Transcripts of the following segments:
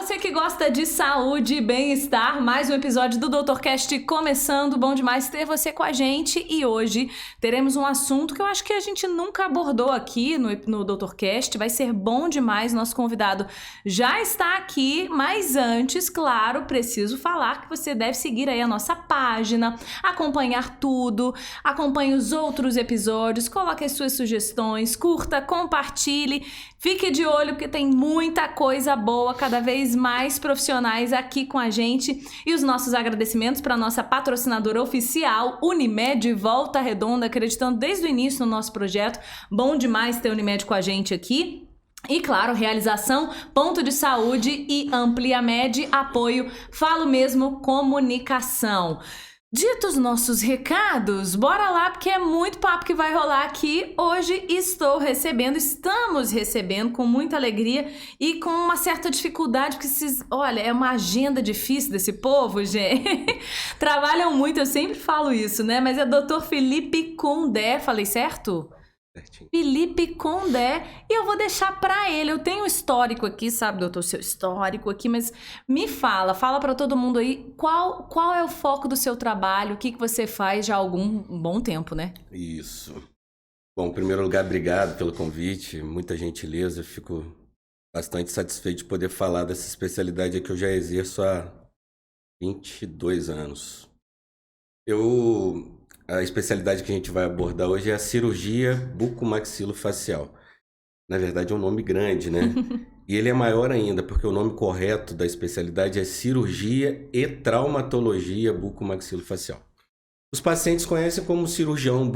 você que gosta de saúde e bem-estar, mais um episódio do DoutorCast começando. Bom demais ter você com a gente e hoje teremos um assunto que eu acho que a gente nunca abordou aqui no DoutorCast. Vai ser bom demais, nosso convidado já está aqui, mas antes, claro, preciso falar que você deve seguir aí a nossa página, acompanhar tudo, acompanhe os outros episódios, coloque as suas sugestões, curta, compartilhe, fique de olho porque tem muita coisa boa, cada vez mais profissionais aqui com a gente. E os nossos agradecimentos para a nossa patrocinadora oficial, Unimed Volta Redonda, acreditando desde o início no nosso projeto. Bom demais ter a Unimed com a gente aqui. E claro, realização, Ponto de Saúde e Ampliamed, apoio Falo Mesmo Comunicação. Ditos nossos recados, bora lá porque é muito papo que vai rolar aqui. Hoje estamos recebendo com muita alegria e com uma certa dificuldade, porque olha, é uma agenda difícil desse povo, gente. Trabalham muito, eu sempre falo isso, né? Mas é Dr. Felipe Condé, falei certo? Certinho. Felipe Condé, e eu vou deixar pra ele, eu tenho um histórico aqui, sabe, doutor, seu histórico aqui, mas me fala pra todo mundo aí, qual é o foco do seu trabalho, o que você faz já há algum bom tempo, né? Isso. Bom, em primeiro lugar, obrigado pelo convite, muita gentileza, fico bastante satisfeito de poder falar dessa especialidade que eu já exerço há 22 anos. A especialidade que a gente vai abordar hoje é a cirurgia bucomaxilofacial. Na verdade, é um nome grande, né? E ele é maior ainda, porque o nome correto da especialidade é cirurgia e traumatologia bucomaxilofacial. Os pacientes conhecem como cirurgião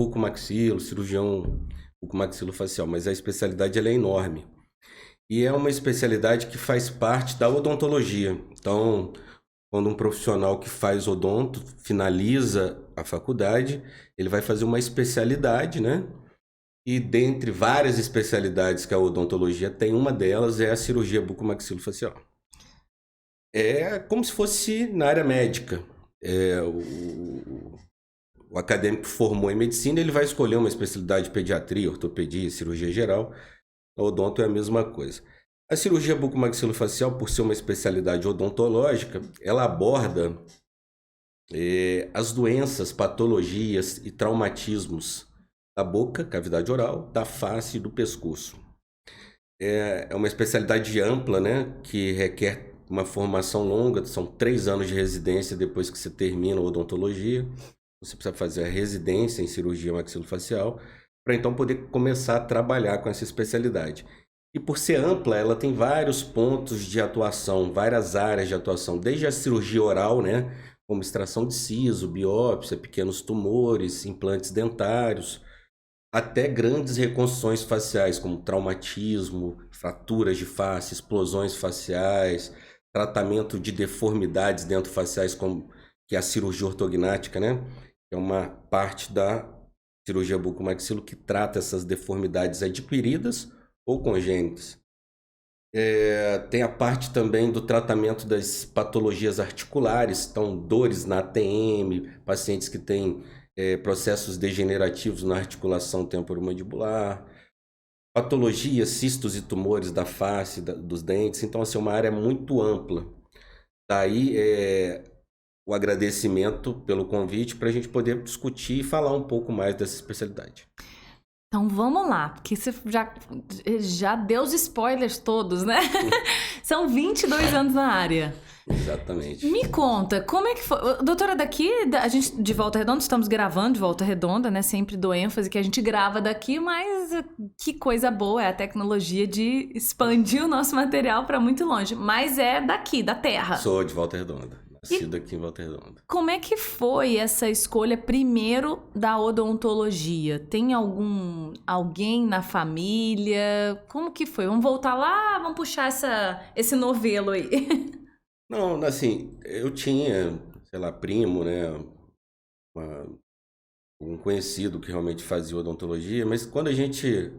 bucomaxilofacial, mas a especialidade ela é enorme. E é uma especialidade que faz parte da odontologia. Então, quando um profissional que faz odonto finaliza a faculdade, ele vai fazer uma especialidade, né? E dentre várias especialidades que a odontologia tem, uma delas é a cirurgia bucomaxilofacial. É como se fosse na área médica. O acadêmico formou em medicina, ele vai escolher uma especialidade de pediatria, ortopedia, cirurgia geral. A odonto é a mesma coisa. A cirurgia bucomaxilofacial, por ser uma especialidade odontológica, ela aborda as doenças, patologias e traumatismos da boca, cavidade oral, da face e do pescoço. É uma especialidade ampla, né, que requer uma formação longa, são 3 anos de residência depois que você termina a odontologia. Você precisa fazer a residência em cirurgia maxilofacial para então poder começar a trabalhar com essa especialidade. E por ser ampla, ela tem vários pontos de atuação, várias áreas de atuação, desde a cirurgia oral, né, como extração de siso, biópsia, pequenos tumores, implantes dentários, até grandes reconstruções faciais, como traumatismo, fraturas de face, explosões faciais, tratamento de deformidades dentofaciais, como que é a cirurgia ortognática, né, que é uma parte da cirurgia bucomaxilo que trata essas deformidades adquiridas ou congênitas. Tem a parte também do tratamento das patologias articulares, então dores na ATM, pacientes que têm processos degenerativos na articulação temporomandibular, patologias, cistos e tumores da face, dos dentes. Então, assim, é uma área muito ampla. Daí o agradecimento pelo convite para a gente poder discutir e falar um pouco mais dessa especialidade. Então vamos lá, porque você já deu os spoilers todos, né? São 22 anos na área. Exatamente. Me conta, como é que foi? Doutora, daqui, a gente de Volta Redonda, estamos gravando de Volta Redonda, né? Sempre dou ênfase que a gente grava daqui, mas que coisa boa é a tecnologia de expandir o nosso material para muito longe. Mas é daqui, da Terra. Sou de Volta Redonda. Nascido aqui em Volta Redonda. Como é que foi essa escolha primeiro da odontologia? Tem alguém na família? Como que foi? Vamos voltar lá, vamos puxar esse novelo aí. Não, assim, eu tinha, sei lá, primo, né? Um conhecido que realmente fazia odontologia, mas quando a gente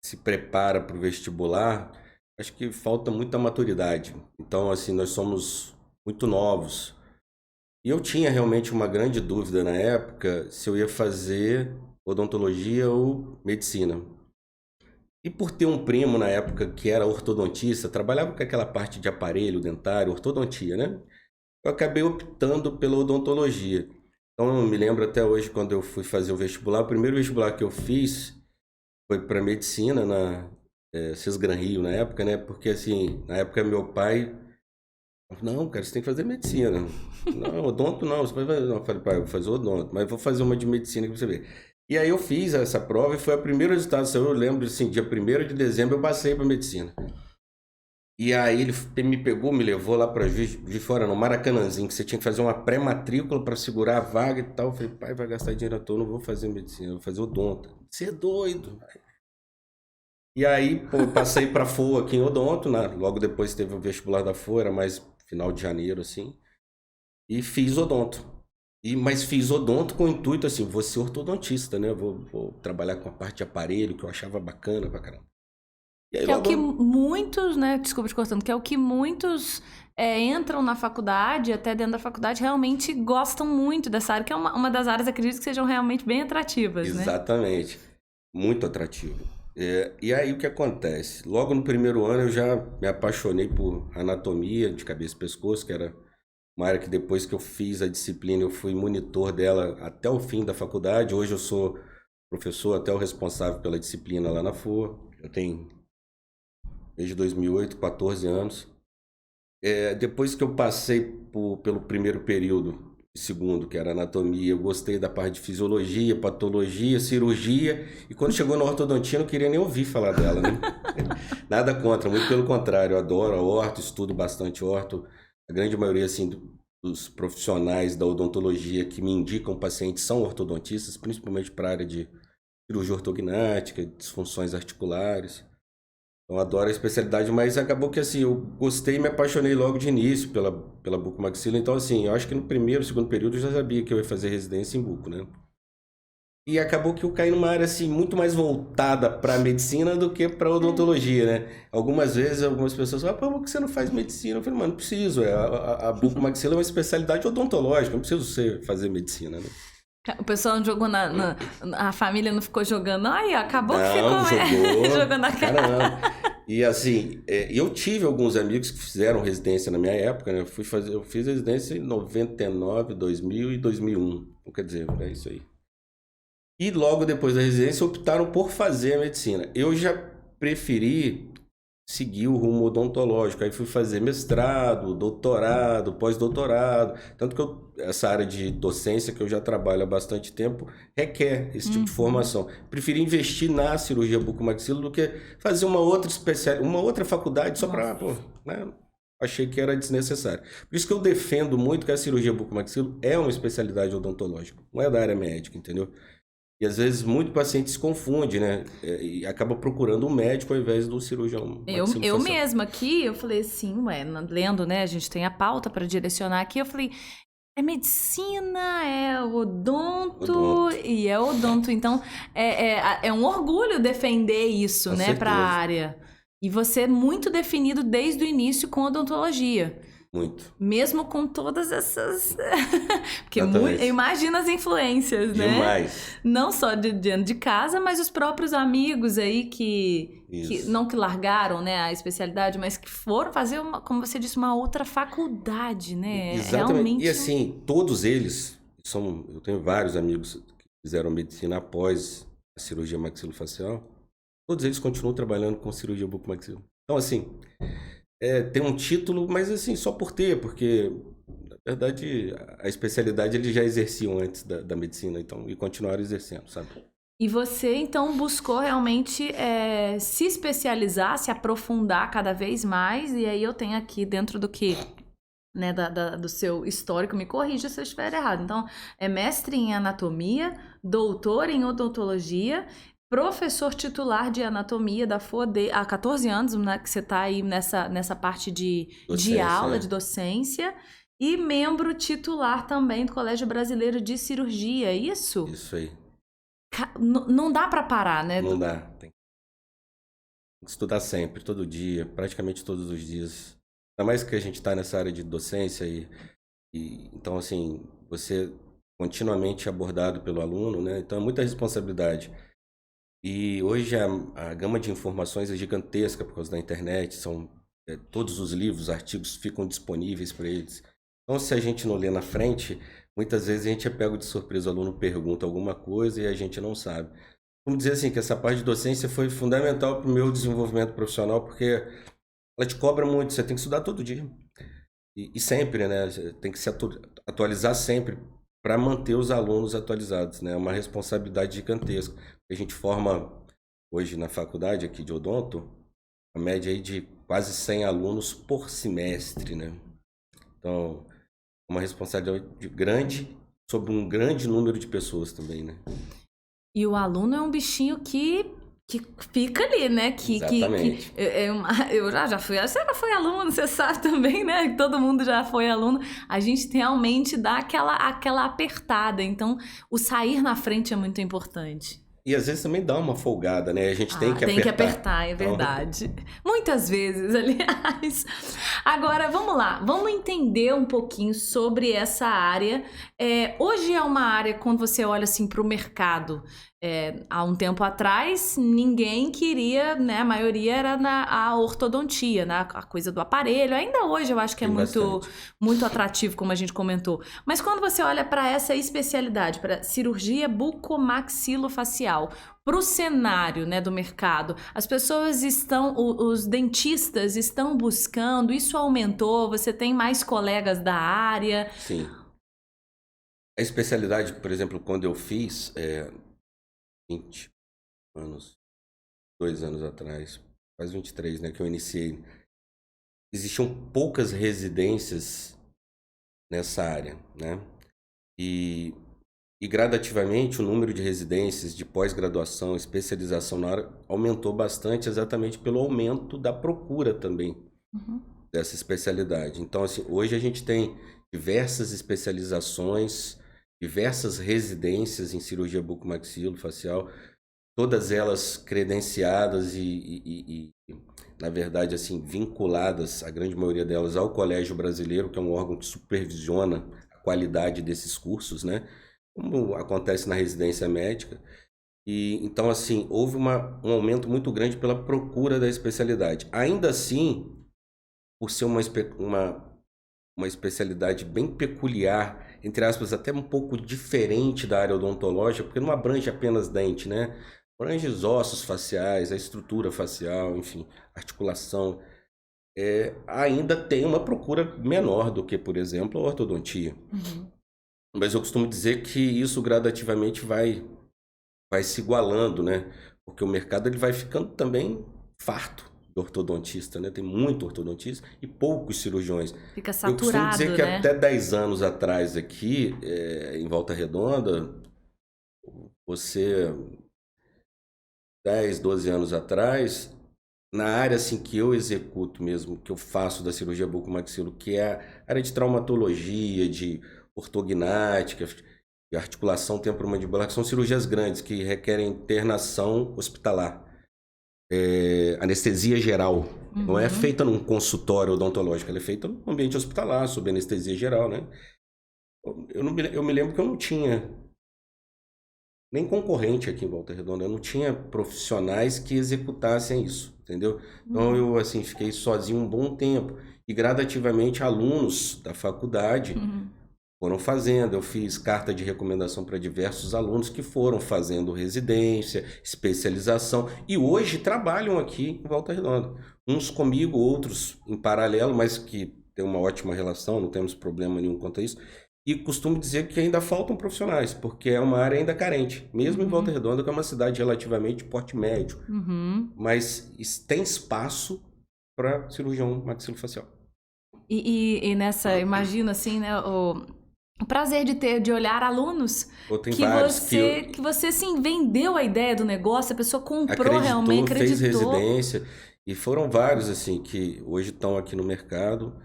se prepara para o vestibular, acho que falta muita maturidade. Então, assim, nós somos muito novos. E eu tinha realmente uma grande dúvida na época se eu ia fazer odontologia ou medicina. E por ter um primo na época que era ortodontista, trabalhava com aquela parte de aparelho dentário, ortodontia, né? Eu acabei optando pela odontologia. Então, eu me lembro até hoje, quando eu fui fazer o vestibular, o primeiro vestibular que eu fiz foi para medicina na Cisgran Rio, na época, né? Porque, assim, na época meu pai... Não, cara, você tem que fazer medicina. Não, odonto não. Você vai fazer... Não, eu falei, pai, eu vou fazer odonto, mas vou fazer uma de medicina que você vê. E aí eu fiz essa prova e foi o primeiro resultado. Eu lembro, assim, dia 1º de dezembro eu passei para medicina. E aí ele me pegou, me levou lá para Juiz de Fora, no Maracanãzinho, que você tinha que fazer uma pré-matrícula para segurar a vaga e tal. Eu falei, pai, vai gastar dinheiro à toa, não vou fazer medicina, vou fazer odonto. Você é doido. E aí, pô, eu passei para FOA aqui em odonto, né? Logo depois teve o vestibular da FOA, era mais final de janeiro, assim. E fiz odonto. Mas fiz odonto com o intuito, assim, vou ser ortodontista, né? Vou trabalhar com a parte de aparelho, que eu achava bacana pra caramba. E aí Que é o logo... que muitos, né? Desculpa te cortando, que é o que muitos entram na faculdade, até dentro da faculdade, realmente gostam muito dessa área, que é uma das áreas, acredito, que sejam realmente bem atrativas, né? Exatamente. Muito atrativo. E aí o que acontece? Logo no primeiro ano eu já me apaixonei por anatomia de cabeça e pescoço, que era uma área que depois que eu fiz a disciplina eu fui monitor dela até o fim da faculdade. Hoje eu sou professor, até o responsável pela disciplina lá na FOA. Eu tenho desde 2008, 14 anos. Depois que eu passei pelo primeiro período, segundo, que era anatomia, eu gostei da parte de fisiologia, patologia, cirurgia, e quando chegou na ortodontia, eu não queria nem ouvir falar dela, né? Nada contra, muito pelo contrário, eu adoro a orto, estudo bastante orto. A grande maioria, assim, dos profissionais da odontologia que me indicam pacientes são ortodontistas, principalmente para a área de cirurgia ortognática, disfunções articulares. Eu adoro a especialidade, mas acabou que assim, eu gostei e me apaixonei logo de início pela bucomaxila. Então, assim, eu acho que no primeiro, segundo período eu já sabia que eu ia fazer residência em buco, né? E acabou que eu caí numa área assim, muito mais voltada para a medicina do que para odontologia, né? Algumas vezes, algumas pessoas falam, pô, por que você não faz medicina? Eu falei, mano, não preciso. A bucomaxila é uma especialidade odontológica, não preciso você fazer medicina, né? O pessoal jogou a família não ficou jogando. Ai, acabou que Não, ficou jogou. jogando a cara. Caramba. E assim, eu tive alguns amigos que fizeram residência na minha época, né? Eu fiz residência em 99, 2000 e 2001. Então, quer dizer, é isso aí. E logo depois da residência optaram por fazer a medicina. Eu já preferi seguir o rumo odontológico. Aí fui fazer mestrado, doutorado, pós-doutorado. Tanto que essa área de docência que eu já trabalho há bastante tempo requer esse tipo de formação. Preferi investir na cirurgia bucomaxilo do que fazer uma outra faculdade só para... Né? Achei que era desnecessário. Por isso que eu defendo muito que a cirurgia bucomaxilo é uma especialidade odontológica. Não é da área médica, entendeu? E às vezes muito paciente se confunde, né? E acaba procurando um médico ao invés do cirurgião. Eu mesma aqui, eu falei assim, lendo, né? A gente tem a pauta para direcionar aqui. Eu falei, é medicina, é odonto e é odonto. Então, é um orgulho defender isso, né, para a área. E você é muito definido desde o início com odontologia. Muito. Mesmo com todas essas... Porque imagina as influências, né? Demais. Não só dentro de casa, mas os próprios amigos aí que não que largaram, né, a especialidade, mas que foram fazer, como você disse, uma outra faculdade, né? Exatamente. Realmente... E assim, todos eles, eu tenho vários amigos que fizeram medicina após a cirurgia maxilofacial, todos eles continuam trabalhando com cirurgia bucomaxilo. Então, assim... tem um título, mas assim, só por ter, porque na verdade a especialidade eles já exerciam antes da medicina, então, e continuaram exercendo, sabe? E você, então, buscou realmente se especializar, se aprofundar cada vez mais, e aí eu tenho aqui dentro do que, né, do seu histórico, me corrija se eu estiver errado. Então, é mestre em anatomia, doutor em odontologia, professor titular de anatomia da FOD há 14 anos, né, que você está aí nessa parte de aula, de docência, e membro titular também do Colégio Brasileiro de Cirurgia, é isso? Isso aí. Não dá para parar, né? Não dá. Tem que estudar sempre, todo dia, praticamente todos os dias. Ainda mais que a gente está nessa área de docência então, assim, você continuamente abordado pelo aluno, né? Então é muita responsabilidade. E hoje a gama de informações é gigantesca por causa da internet, todos os livros, artigos ficam disponíveis para eles. Então, se a gente não lê na frente, muitas vezes a gente é pego de surpresa, o aluno pergunta alguma coisa e a gente não sabe. Vamos dizer assim, que essa parte de docência foi fundamental para o meu desenvolvimento profissional, porque ela te cobra muito, você tem que estudar todo dia. E sempre, né? Tem que se atualizar sempre para manter os alunos atualizados, né? É uma responsabilidade gigantesca. A gente forma hoje na faculdade aqui de odonto, a média aí de quase 100 alunos por semestre, né? Então, uma responsabilidade grande sobre um grande número de pessoas também, né? E o aluno é um bichinho que fica ali, né? Exatamente. Eu já fui. Você já foi aluno, você sabe também, né? Todo mundo já foi aluno. A gente realmente dá aquela apertada. Então, o sair na frente é muito importante. E às vezes também dá uma folgada, né? A gente tem que apertar. Tem que apertar, é verdade. Muitas vezes, aliás. Agora, vamos lá. Vamos entender um pouquinho sobre essa área. Hoje é uma área, quando você olha assim para o mercado, há um tempo atrás, ninguém queria, né? A maioria era a ortodontia, né? A coisa do aparelho. Ainda hoje eu acho que é muito atrativo, como a gente comentou. Mas quando você olha para essa especialidade, para cirurgia bucomaxilofacial, para o cenário, né, do mercado, as pessoas os dentistas estão buscando, isso aumentou, você tem mais colegas da área? Sim. A especialidade, por exemplo, quando eu fiz 20 anos, 2 anos atrás, quase 23, né, que eu iniciei, existiam poucas residências nessa área, né? E gradativamente o número de residências de pós-graduação, especialização na área aumentou bastante, exatamente pelo aumento da procura também dessa especialidade. Então, assim, hoje a gente tem diversas especializações, diversas residências em cirurgia bucomaxilofacial, todas elas credenciadas e, na verdade, assim, vinculadas, a grande maioria delas, ao Colégio Brasileiro, que é um órgão que supervisiona a qualidade desses cursos, né? Como acontece na residência médica. E então, assim, houve um aumento muito grande pela procura da especialidade. Ainda assim, por ser uma especialidade bem peculiar, entre aspas, até um pouco diferente da área odontológica, porque não abrange apenas dente, né? Abrange os ossos faciais, a estrutura facial, enfim, articulação. Ainda tem uma procura menor do que, por exemplo, a ortodontia. Mas eu costumo dizer que isso gradativamente vai se igualando, né? Porque o mercado ele vai ficando também farto de ortodontista, né? Tem muito ortodontista e poucos cirurgiões. Fica saturado, eu costumo dizer que né? até 10 anos atrás aqui, em Volta Redonda, 10, 12 anos atrás, na área assim, que eu executo mesmo, que eu faço da cirurgia bucomaxilo, que é a área de traumatologia, de ortognática, de articulação temporomandibular, que são cirurgias grandes, que requerem internação hospitalar. Anestesia geral. Não é feita num consultório odontológico, ela é feita no ambiente hospitalar, sob anestesia geral, né? Eu me lembro que eu não tinha nem concorrente aqui em Volta Redonda, eu não tinha profissionais que executassem isso, entendeu? Então eu assim fiquei sozinho um bom tempo e gradativamente alunos da faculdade foram fazendo. Eu fiz carta de recomendação para diversos alunos que foram fazendo residência, especialização e hoje trabalham aqui em Volta Redonda. Uns comigo, outros em paralelo, mas que tem uma ótima relação, não temos problema nenhum quanto a isso. E costumo dizer que ainda faltam profissionais, porque é uma área ainda carente. Mesmo em Volta Redonda, que é uma cidade relativamente de porte médio. Mas tem espaço para cirurgião maxilofacial. E nessa, imagina assim, né, o prazer de olhar alunos que você assim, vendeu a ideia do negócio, a pessoa comprou, realmente acreditou. Fez residência. E foram vários, assim, que hoje estão aqui no mercado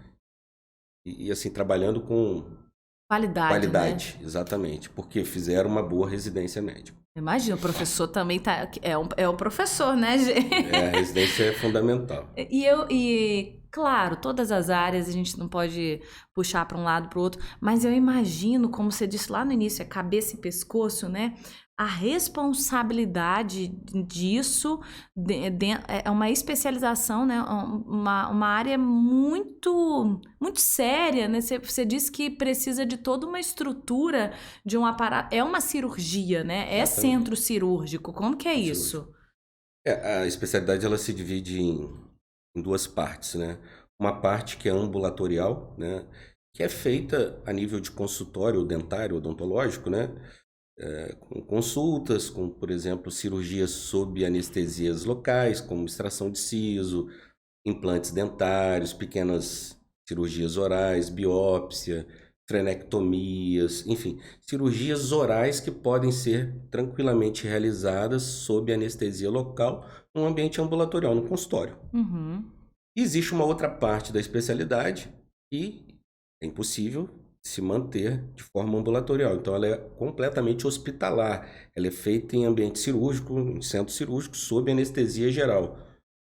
e assim, trabalhando com qualidade, né? Exatamente, porque fizeram uma boa residência médica. Imagina, o professor também é um professor, né, gente? A residência é fundamental. E Claro, todas as áreas a gente não pode puxar para um lado para o outro, mas eu imagino, como você disse lá no início, é cabeça e pescoço, né? A responsabilidade disso é uma especialização, né? Uma área muito, muito séria, né? Você disse que precisa de toda uma estrutura de um aparato. É uma cirurgia, né? É Exatamente. centro cirúrgico. Como que é isso? A especialidade ela se divide em duas partes, né? Uma parte que é ambulatorial, né? Que é feita a nível de consultório dentário, odontológico, né? Com consultas, com, por exemplo, cirurgias sob anestesias locais, como extração de siso, implantes dentários, pequenas cirurgias orais, biópsia, frenectomias, enfim, cirurgias orais que podem ser tranquilamente realizadas sob anestesia local, num ambiente ambulatorial, no consultório. Uhum. Existe uma outra parte da especialidade que é impossível se manter de forma ambulatorial. Então, ela é completamente hospitalar. Ela é feita em ambiente cirúrgico, em centro cirúrgico, sob anestesia geral.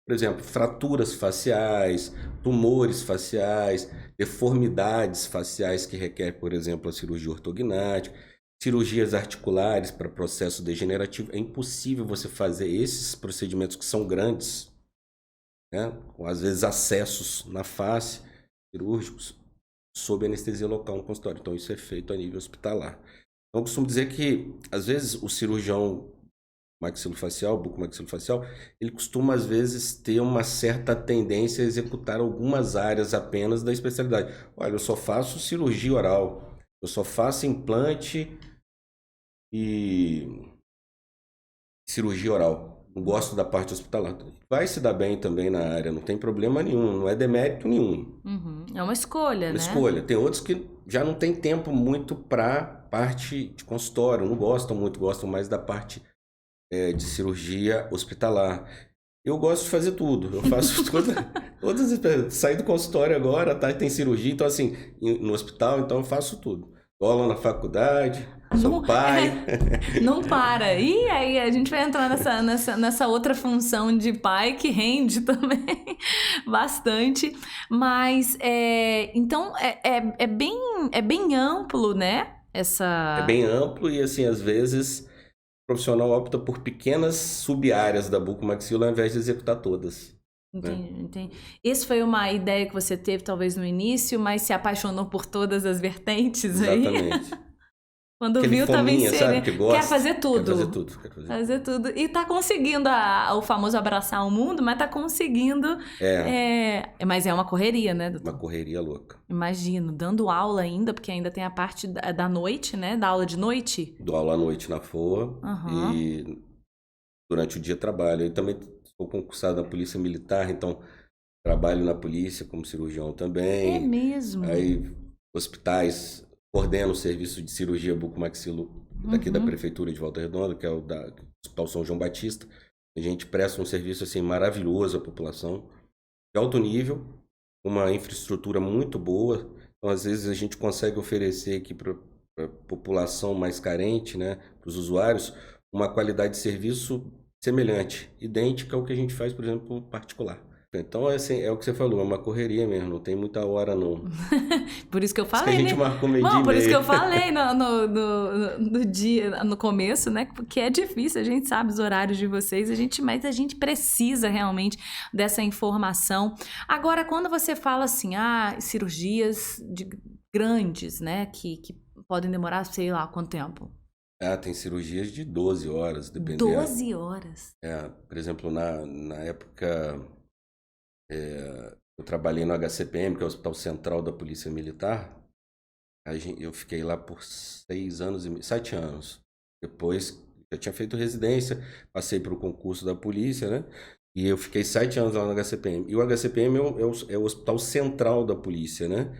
Por exemplo, fraturas faciais, tumores faciais, deformidades faciais que requer, por exemplo, a cirurgia ortognática, cirurgias articulares para processo degenerativo. É impossível você fazer esses procedimentos que são grandes, né, com às vezes acessos na face, cirúrgicos, sob anestesia local no consultório. Então, isso é feito a nível hospitalar. Então, eu costumo dizer que, às vezes, o cirurgião maxilofacial, bucomaxilofacial, ele costuma, às vezes, ter uma certa tendência a executar algumas áreas apenas da especialidade. Olha, eu só faço cirurgia oral, eu só faço implante e cirurgia oral. Não gosto da parte hospitalar. Vai se dar bem também na área, não tem problema nenhum, não é demérito nenhum. Uhum. É uma escolha, né? Escolha. Tem outros que já não tem tempo muito para parte de consultório, não gostam muito, gostam mais da parte de cirurgia hospitalar. Eu gosto de fazer tudo, eu faço todas as... Saí do consultório agora, tá? Tem cirurgia, então assim, no hospital, então eu faço tudo. Dou aula na faculdade, sou pai. Não para. E aí a gente vai entrar nessa outra função de pai que rende também bastante. Mas, então, é bem amplo, né? É bem amplo e, assim, às vezes, o profissional opta por pequenas sub-áreas da bucomaxila ao invés de executar todas. Entendi. Isso foi uma ideia que você teve talvez no início, mas se apaixonou por todas as vertentes aí? Exatamente. Quando Aquele viu, tava em fominha, sabe, que gosta. Quer fazer tudo. Quer fazer tudo. Fazer tudo. E tá conseguindo o famoso abraçar o mundo, mas tá conseguindo. Mas é uma correria, né, doutor? Uma correria louca. Imagino, dando aula ainda, porque ainda tem a parte da noite, né? Da aula de noite. Dou aula à noite na FOA e durante o dia trabalho. Eu também sou concursado na Polícia Militar, então trabalho na polícia como cirurgião também. É mesmo? Aí, hospitais, coordeno o serviço de cirurgia bucomaxilo daqui da Prefeitura de Volta Redonda, que é o da Hospital São João Batista. A gente presta um serviço assim maravilhoso à população, de alto nível, uma infraestrutura muito boa. Então, às vezes, a gente consegue oferecer aqui para a população mais carente, né, para os usuários, uma qualidade de serviço semelhante, idêntica ao que a gente faz, por exemplo, particular. Então, assim, é o que você falou, é uma correria mesmo, não tem muita hora, não. Por isso que eu falei, que a gente marcou meio dia e por isso meio. que eu falei no dia, no começo, né? Porque é difícil, a gente sabe os horários de vocês, mas a gente precisa realmente dessa informação. Agora, quando você fala assim, cirurgias grandes, né? Que podem demorar, sei lá, quanto tempo? Tem cirurgias de 12 horas, dependendo. 12 horas? Por exemplo, na época... eu trabalhei no HCPM, que é o Hospital Central da Polícia Militar. Eu fiquei lá por 7 anos. Depois, eu tinha feito residência, passei para o concurso da polícia, né? E eu fiquei 7 anos lá no HCPM. E o HCPM é o Hospital Central da Polícia, né?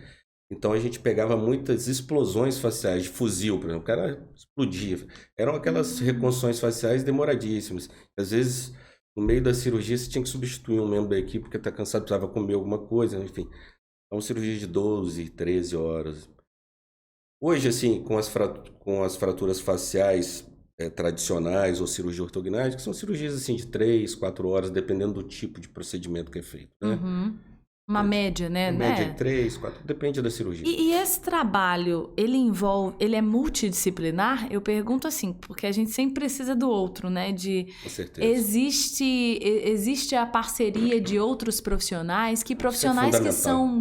Então, a gente pegava muitas explosões faciais de fuzil, por exemplo. O cara explodia. Eram aquelas reconstruções faciais demoradíssimas. Às vezes... No meio da cirurgia, você tinha que substituir um membro da equipe porque tá cansado, precisava comer alguma coisa, enfim. Então, cirurgia de 12, 13 horas. Hoje, assim, com as fraturas faciais tradicionais ou cirurgia ortognática, são cirurgias assim de 3, 4 horas, dependendo do tipo de procedimento que é feito, né? Uma média, né? Uma média de 3, 4, depende da cirurgia. E esse trabalho, ele é multidisciplinar? Eu pergunto assim, porque a gente sempre precisa do outro, né? Com certeza. Existe a parceria de outros profissionais? Que profissionais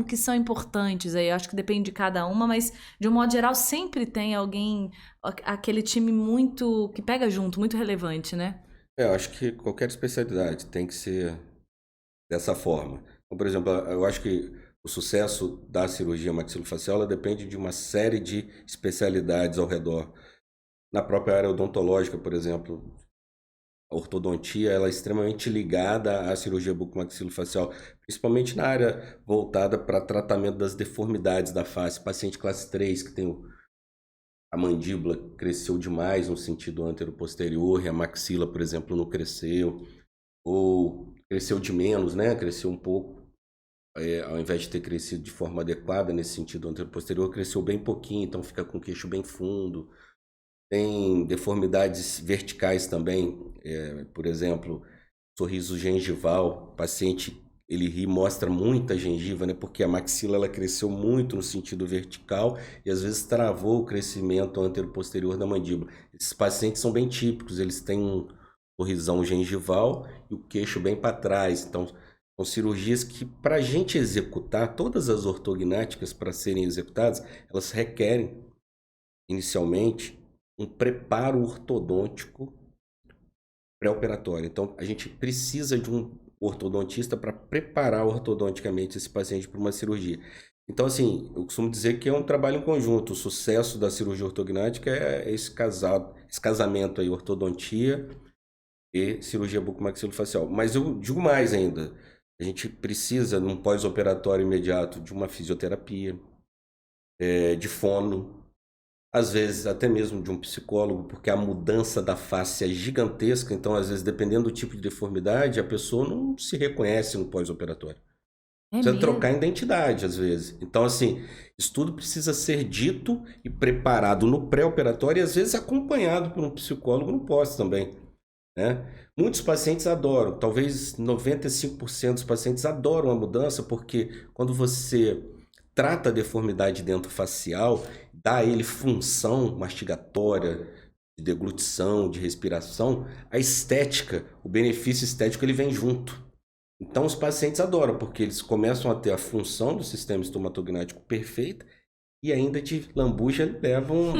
que são importantes aí? Eu acho que depende de cada uma, mas de um modo geral sempre tem alguém, aquele time muito, que pega junto, muito relevante, né? Eu acho que qualquer especialidade tem que ser dessa forma. Então, por exemplo, eu acho que o sucesso da cirurgia maxilofacial ela depende de uma série de especialidades ao redor. Na própria área odontológica, por exemplo, a ortodontia ela é extremamente ligada à cirurgia bucomaxilofacial, principalmente na área voltada para tratamento das deformidades da face. Paciente classe 3 que tem a mandíbula cresceu demais no sentido antero-posterior e a maxila, por exemplo, não cresceu, ou cresceu de menos, né? Cresceu um pouco. Ao invés de ter crescido de forma adequada nesse sentido antero-posterior, cresceu bem pouquinho, então fica com o queixo bem fundo. Tem deformidades verticais também, por exemplo, sorriso gengival. O paciente, ele ri, mostra muita gengiva, né? Porque a maxila ela cresceu muito no sentido vertical e às vezes travou o crescimento antero-posterior da mandíbula. Esses pacientes são bem típicos, eles têm um sorrisão gengival e o queixo bem para trás, então são cirurgias que, para a gente executar, todas as ortognáticas para serem executadas, elas requerem, inicialmente, um preparo ortodôntico pré-operatório. Então, a gente precisa de um ortodontista para preparar ortodonticamente esse paciente para uma cirurgia. Então, assim, eu costumo dizer que é um trabalho em conjunto. O sucesso da cirurgia ortognática é esse casamento aí, ortodontia e cirurgia bucomaxilofacial. Mas eu digo mais ainda. A gente precisa, num pós-operatório imediato, de uma fisioterapia, de fono, às vezes até mesmo de um psicólogo, porque a mudança da face é gigantesca, então às vezes dependendo do tipo de deformidade, a pessoa não se reconhece no pós-operatório. Precisa trocar a identidade às vezes. Então assim, isso tudo precisa ser dito e preparado no pré-operatório e às vezes acompanhado por um psicólogo no pós também, né? Muitos pacientes adoram, talvez 95% dos pacientes adoram a mudança, porque quando você trata a deformidade dentofacial, dá a ele função mastigatória, de deglutição, de respiração, a estética, o benefício estético ele vem junto. Então os pacientes adoram, porque eles começam a ter a função do sistema estomatognático perfeita e ainda de lambuja levam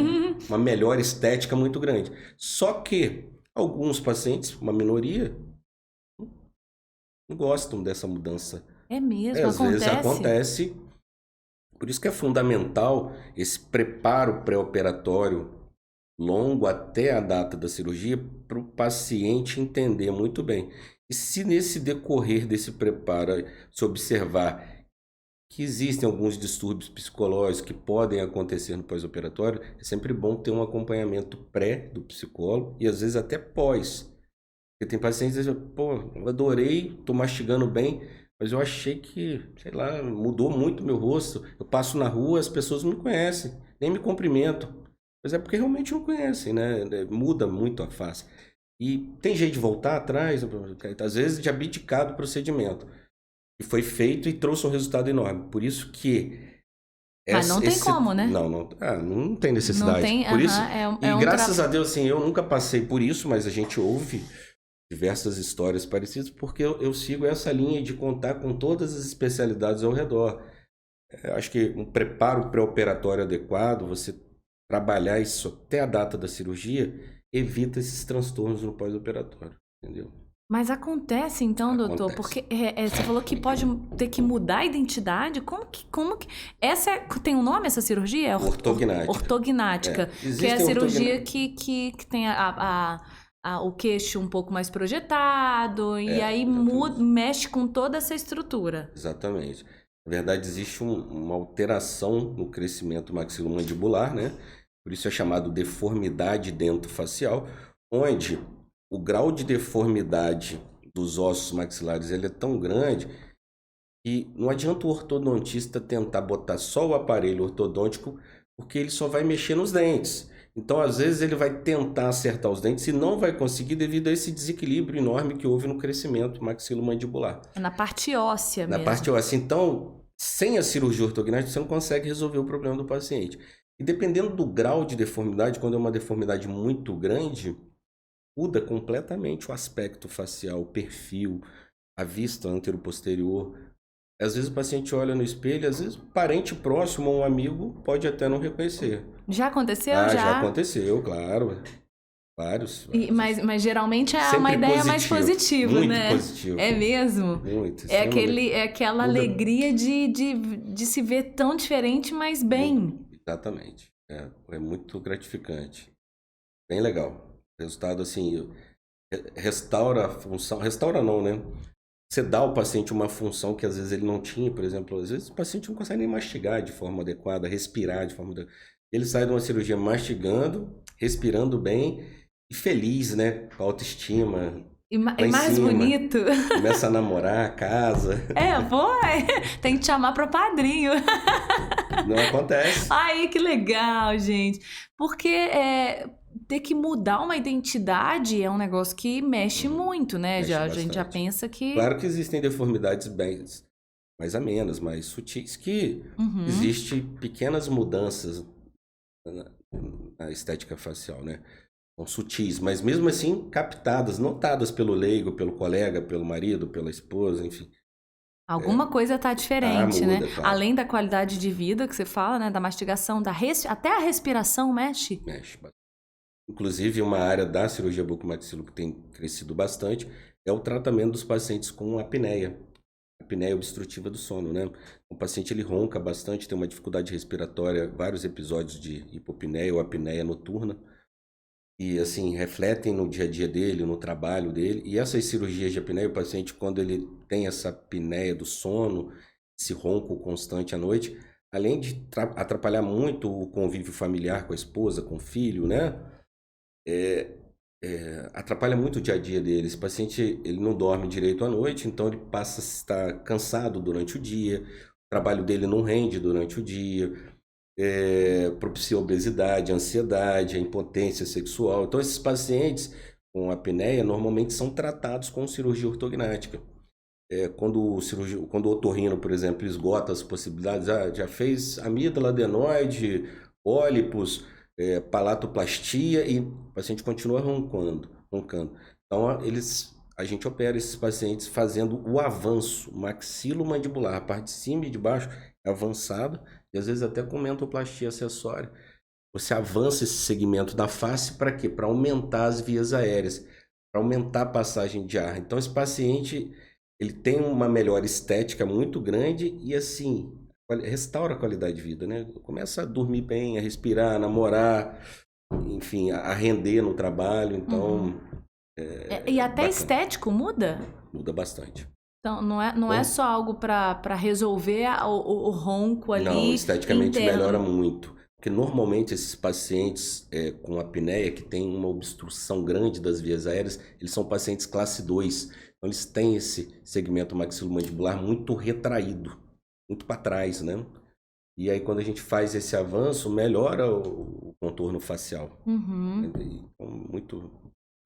uma melhor estética muito grande. Só que alguns pacientes, uma minoria, não gostam dessa mudança. É mesmo, às vezes acontece. Por isso que é fundamental esse preparo pré-operatório longo até a data da cirurgia para o paciente entender muito bem. E se nesse decorrer desse preparo se observar que existem alguns distúrbios psicológicos que podem acontecer no pós-operatório, é sempre bom ter um acompanhamento pré do psicólogo e às vezes até pós. Porque tem pacientes que dizem, pô, eu adorei, tô mastigando bem, mas eu achei que, sei lá, mudou muito meu rosto. Eu passo na rua, as pessoas não me conhecem, nem me cumprimentam. Mas é porque realmente não conhecem, né? Muda muito a face. E tem jeito de voltar atrás, às vezes de abdicar do procedimento. E foi feito e trouxe um resultado enorme. Por isso que... Mas não tem como, né? Não tem necessidade. Não tem, por isso, graças a trabalho. Deus, assim, eu nunca passei por isso, mas a gente ouve diversas histórias parecidas, porque eu sigo essa linha de contar com todas as especialidades ao redor. Acho que um preparo pré-operatório adequado, você trabalhar isso até a data da cirurgia, evita esses transtornos no pós-operatório, entendeu? Mas acontece então, doutor, porque você falou que pode ter que mudar a identidade. Como que tem um nome essa cirurgia? É Ortognática. Ortognática, que é a cirurgia que tem o queixo um pouco mais projetado e aí mexe com toda essa estrutura. Exatamente. Na verdade, existe uma alteração no crescimento maxilomandibular, né? Por isso é chamado deformidade dentofacial, onde o grau de deformidade dos ossos maxilares ele é tão grande que não adianta o ortodontista tentar botar só o aparelho ortodôntico, porque ele só vai mexer nos dentes. Então, às vezes, ele vai tentar acertar os dentes e não vai conseguir devido a esse desequilíbrio enorme que houve no crescimento maxilomandibular. É na parte óssea Na mesmo. parte óssea. Então, sem a cirurgia ortognática, você não consegue resolver o problema do paciente. E dependendo do grau de deformidade, quando é uma deformidade muito grande, muda completamente o aspecto facial, o perfil, a vista antero-posterior. Às vezes o paciente olha no espelho, às vezes um parente próximo ou um amigo pode até não reconhecer. Já aconteceu? Já aconteceu, claro. Vários. Mas geralmente é Sempre uma ideia mais positivo, positiva, muito né? positivo. É mesmo? Muito, É extremamente. aquela Muda- alegria de se ver tão diferente, mas bem. Exatamente. É muito gratificante. Bem legal. Resultado, assim, restaura a função. Restaura não, né? Você dá ao paciente uma função que às vezes ele não tinha, por exemplo, às vezes o paciente não consegue nem mastigar de forma adequada, respirar de forma adequada. Ele sai de uma cirurgia mastigando, respirando bem e feliz, né? Com autoestima. E Lá em mais cima. bonito. Começa a namorar, casa. Tem que te chamar para padrinho. Não acontece. Ai, que legal, gente. Porque ter que mudar uma identidade é um negócio que mexe muito, né? Mexe A gente já bastante. pensa que... Claro que existem deformidades bem mais amenas, mais sutis, que Uhum. existem pequenas mudanças na estética facial, né? São sutis, mas mesmo assim captadas, notadas pelo leigo, pelo colega, pelo marido, pela esposa, enfim. Alguma coisa tá diferente, muda, né? claro. Além da qualidade de vida que você fala, né? Da mastigação, até a respiração mexe. Mexe bastante. Inclusive, uma área da cirurgia bucomaxilo que tem crescido bastante é o tratamento dos pacientes com apneia obstrutiva do sono, né? O paciente ele ronca bastante, tem uma dificuldade respiratória, vários episódios de hipopneia ou apneia noturna. E assim, refletem no dia a dia dele, no trabalho dele. E essas cirurgias de apneia, o paciente, quando ele tem essa apneia do sono, esse ronco constante à noite, além de atrapalhar muito o convívio familiar com a esposa, com o filho, né? Atrapalha muito o dia a dia dele. Esse paciente, ele não dorme direito à noite, então ele passa a estar cansado durante o dia, o trabalho dele não rende durante o dia. Propicia a obesidade, a ansiedade, a impotência sexual. Então, esses pacientes com apneia normalmente são tratados com cirurgia ortognática. Quando o otorrino, por exemplo, esgota as possibilidades, já fez amígdala, adenoide, pólipos, palatoplastia e o paciente continua roncando. Então, a gente opera esses pacientes fazendo o avanço maxilomandibular, a parte de cima e de baixo é avançada, e às vezes até com mentoplastia acessória. Você avança esse segmento da face para quê? Para aumentar as vias aéreas, para aumentar a passagem de ar. Então, esse paciente ele tem uma melhor estética muito grande e, assim, restaura a qualidade de vida, né? Começa a dormir bem, a respirar, a namorar, enfim, a render no trabalho. Então, E até bacana. estético muda? Muda bastante. Então, não é só algo para resolver o ronco ali. Não, esteticamente interno. melhora muito. Porque normalmente esses pacientes com apneia, que tem uma obstrução grande das vias aéreas, eles são pacientes classe 2. Então eles têm esse segmento maxilomandibular muito retraído, muito para trás, né? E aí quando a gente faz esse avanço, melhora o contorno facial. Uhum. Então, muito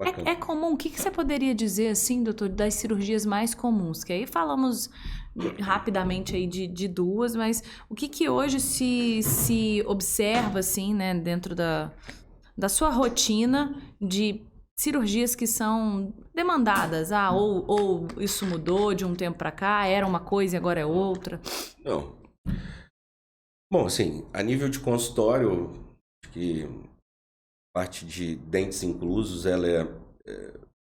bacana. É comum, o que você poderia dizer, assim, doutor, das cirurgias mais comuns? Que aí falamos rapidamente aí de duas, mas o que hoje se observa, assim, né, dentro da sua rotina de cirurgias que são demandadas? Ou isso mudou de um tempo para cá, era uma coisa e agora é outra? Não. Bom, assim, a nível de consultório, acho que parte de dentes inclusos, ela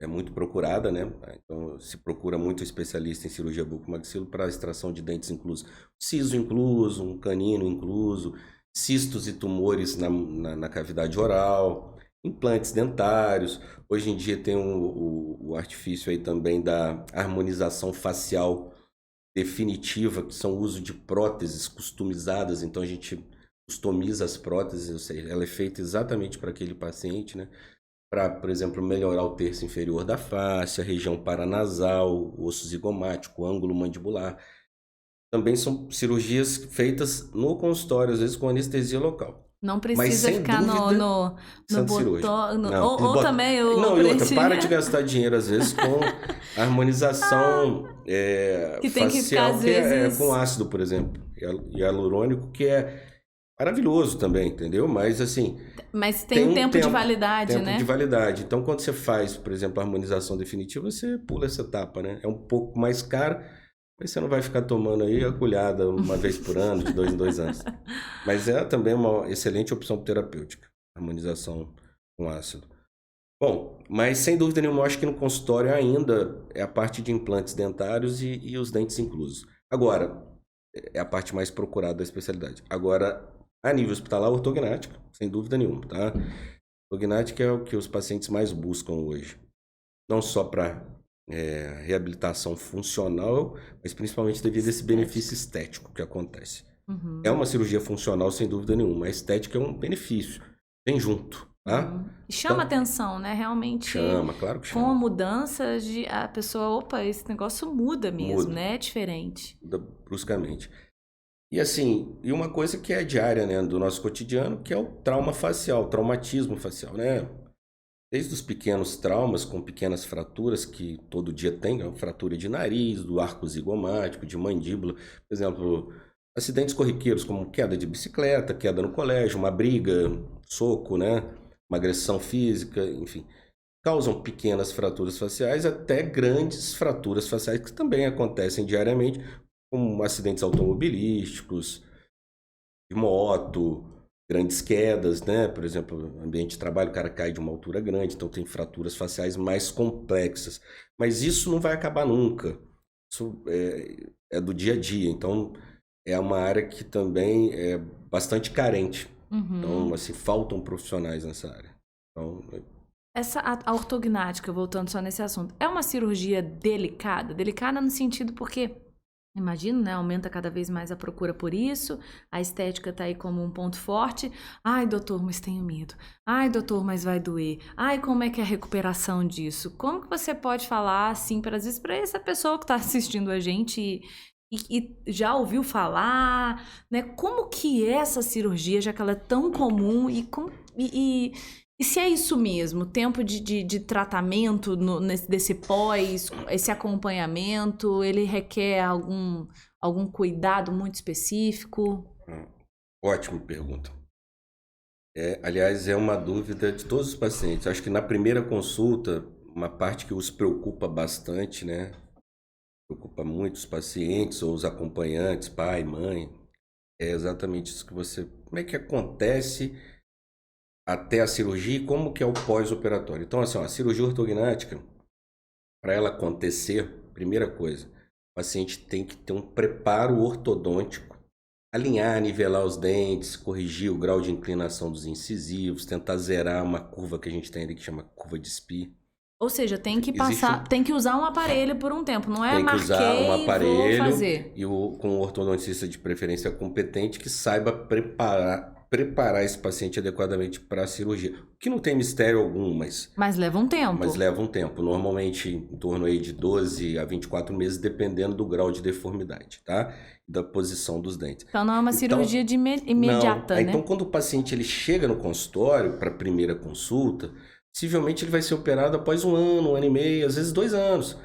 é muito procurada, né? Então, se procura muito especialista em cirurgia bucomaxilo para a extração de dentes inclusos. Siso incluso, um canino incluso, cistos e tumores na cavidade oral, implantes dentários. Hoje em dia tem o artifício aí também da harmonização facial definitiva, que são o uso de próteses customizadas. Então, a gente customiza as próteses, ou seja, ela é feita exatamente para aquele paciente, né? Para, por exemplo, melhorar o terço inferior da face, a região paranasal, o osso zigomático, o ângulo mandibular. Também são cirurgias feitas no consultório, às vezes com anestesia local. Não Mas precisa sem ficar dúvida, no centro cirúrgico. botão. Não, Ou também o não, e outra, pretinho, para de gastar dinheiro, às vezes, com harmonização que tem que ficar, facial, às que é vezes. com ácido, por exemplo, e hialurônico, que é maravilhoso também, entendeu? Mas, assim, Mas tem um tempo de validade, tempo né? de validade. Então, quando você faz, por exemplo, a harmonização definitiva, você pula essa etapa, né? É um pouco mais caro, mas você não vai ficar tomando aí agulhada uma vez por ano, de 2 em 2 anos. Mas é também uma excelente opção terapêutica, harmonização com ácido. Bom, mas sem dúvida nenhuma, eu acho que no consultório ainda é a parte de implantes dentários e os dentes inclusos. Agora, é a parte mais procurada da especialidade. Agora, a nível hospitalar, ortognática, sem dúvida nenhuma, tá? Ortognática é o que os pacientes mais buscam hoje. Não só para reabilitação funcional, mas principalmente devido a esse benefício estético que acontece. Uhum. É uma cirurgia funcional, sem dúvida nenhuma. A estética é um benefício. Vem junto, tá? E chama Então, atenção, né? Realmente. chama, claro que chama. Com a mudança, a pessoa, opa, esse negócio muda mesmo, Muda. né? É diferente. Muda bruscamente. E assim, e uma coisa que é diária, né, do nosso cotidiano, que é o trauma facial, o traumatismo facial, né? Desde os pequenos traumas com pequenas fraturas que todo dia tem, a fratura de nariz, do arco zigomático, de mandíbula, por exemplo, acidentes corriqueiros como queda de bicicleta, queda no colégio, uma briga, soco, né? Uma agressão física, enfim. Causam pequenas fraturas faciais até grandes fraturas faciais que também acontecem diariamente, como acidentes automobilísticos, de moto, grandes quedas, né? Por exemplo, no ambiente de trabalho, o cara cai de uma altura grande, então tem fraturas faciais mais complexas. Mas isso não vai acabar nunca. Isso é do dia a dia. Então, é uma área que também é bastante carente. Uhum. Então, assim, faltam profissionais nessa área. Então, A ortognática, voltando só nesse assunto, é uma cirurgia delicada? Delicada no sentido porque, imagino, né? Aumenta cada vez mais a procura por isso, a estética tá aí como um ponto forte. Ai, doutor, mas tenho medo. Ai, doutor, mas vai doer. Ai, como é que é a recuperação disso? Como que você pode falar, assim, às vezes, para essa pessoa que tá assistindo a gente e já ouviu falar, né? Como que é essa cirurgia, já que ela é tão comum e se é isso mesmo, tempo de tratamento desse pós, esse acompanhamento, ele requer algum cuidado muito específico? ótima pergunta. Aliás, é uma dúvida de todos os pacientes. Acho que na primeira consulta, uma parte que os preocupa bastante, né? Preocupa muito os pacientes ou os acompanhantes, pai, mãe. É exatamente isso que você... Como é que acontece até a cirurgia e como que é o pós-operatório? Então, assim, ó, a cirurgia ortognática, para ela acontecer, primeira coisa, o paciente tem que ter um preparo ortodôntico, alinhar, nivelar os dentes, corrigir o grau de inclinação dos incisivos, tentar zerar uma curva que a gente tem ali que chama curva de Spee. Ou seja, tem que passar, tem que usar um aparelho por um tempo, não é Tem que usar um aparelho vou fazer. com um ortodontista de preferência competente que saiba preparar esse paciente adequadamente para a cirurgia. O que não tem mistério algum, mas leva um tempo. Mas leva um tempo, normalmente em torno aí de 12 a 24 meses, dependendo do grau de deformidade, tá? Da posição dos dentes. Então não é uma cirurgia de imediata, não. né? Então quando o paciente ele chega no consultório para a primeira consulta, possivelmente ele vai ser operado após 1 ano, 1 ano e meio, às vezes 2 anos.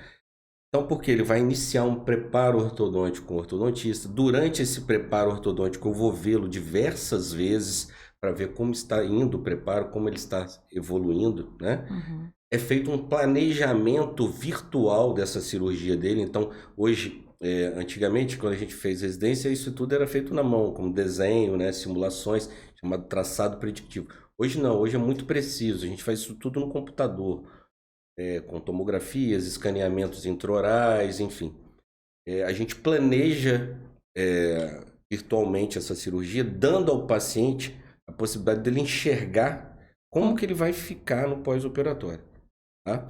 Então, porque ele vai iniciar um preparo ortodôntico com o ortodontista. Durante esse preparo ortodôntico, eu vou vê-lo diversas vezes para ver como está indo o preparo, como ele está evoluindo, né? Uhum. É feito um planejamento virtual dessa cirurgia dele. Então, hoje, antigamente, quando a gente fez residência, isso tudo era feito na mão, como desenho, né? Simulações, chamado traçado predictivo. Hoje não, hoje é muito preciso. A gente faz isso tudo no computador. Com tomografias, escaneamentos intraorais, enfim. A gente planeja virtualmente essa cirurgia, dando ao paciente a possibilidade dele enxergar como que ele vai ficar no pós-operatório. Tá?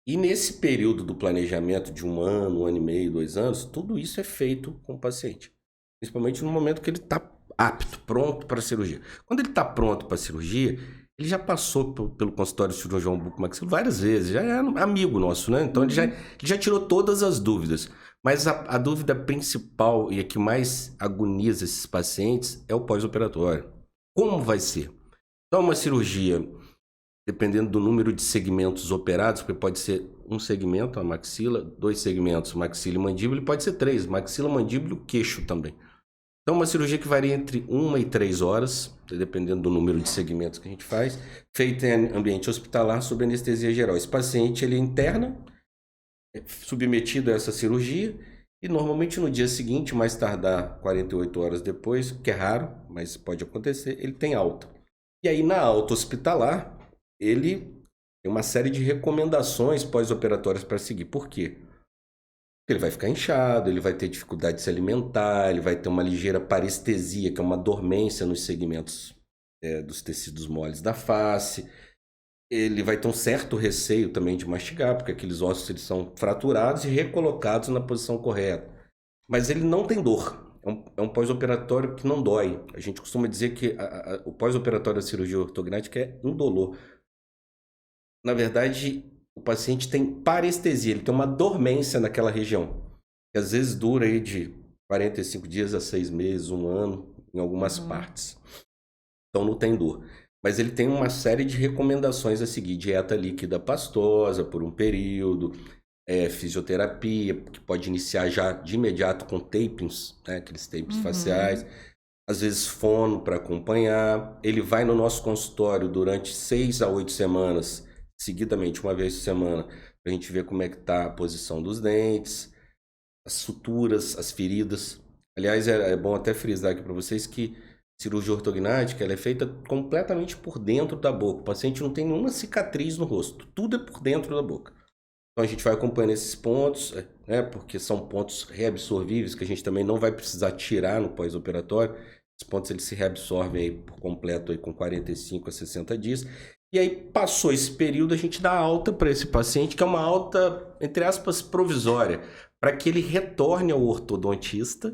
E nesse período do planejamento de 1 ano, 1 ano e meio, 2 anos, tudo isso é feito com o paciente. Principalmente no momento que ele está apto, pronto para a cirurgia. Quando ele está pronto para a cirurgia, ele já passou pelo consultório do cirurgião bucomaxilar várias vezes, já é amigo nosso, né? Então ele já tirou todas as dúvidas. Mas a dúvida principal e a que mais agoniza esses pacientes é o pós-operatório. Como vai ser? Então, uma cirurgia, dependendo do número de segmentos operados, porque pode ser um segmento, a maxila, 2 segmentos, maxila e mandíbula, e pode ser 3, maxila, mandíbula e o queixo também. Então, uma cirurgia que varia entre 1 e 3 horas, dependendo do número de segmentos que a gente faz, feita em ambiente hospitalar, sob anestesia geral. Esse paciente, ele interna, é submetido a essa cirurgia, e normalmente no dia seguinte, mais tardar 48 horas depois, que é raro, mas pode acontecer, ele tem alta. E aí, na alta hospitalar, ele tem uma série de recomendações pós-operatórias para seguir. Por quê? Ele vai ficar inchado, ele vai ter dificuldade de se alimentar, ele vai ter uma ligeira parestesia, que é uma dormência nos segmentos dos tecidos moles da face. Ele vai ter um certo receio também de mastigar, porque aqueles ossos eles são fraturados e recolocados na posição correta. Mas ele não tem dor. É um pós-operatório que não dói. A gente costuma dizer que o pós-operatório da cirurgia ortognática é indolor. Na verdade, o paciente tem parestesia, ele tem uma dormência naquela região, que às vezes dura aí de 45 dias a 6 meses, 1 ano, em algumas partes. Então não tem dor. Mas ele tem uma série de recomendações a seguir: dieta líquida pastosa por um período, fisioterapia, que pode iniciar já de imediato com tapings, né, aqueles tapings faciais, às vezes fono para acompanhar. Ele vai no nosso consultório durante 6 a 8 semanas, seguidamente, uma vez por semana, para a gente ver como é que está a posição dos dentes, as suturas, as feridas. Aliás, é bom até frisar aqui para vocês que cirurgia ortognática ela é feita completamente por dentro da boca. O paciente não tem nenhuma cicatriz no rosto, tudo é por dentro da boca. Então a gente vai acompanhando esses pontos, né, porque são pontos reabsorvíveis que a gente também não vai precisar tirar no pós-operatório. Esses pontos eles se reabsorvem aí por completo aí com 45 a 60 dias. E aí, passou esse período, a gente dá alta para esse paciente, que é uma alta, entre aspas, provisória, para que ele retorne ao ortodontista,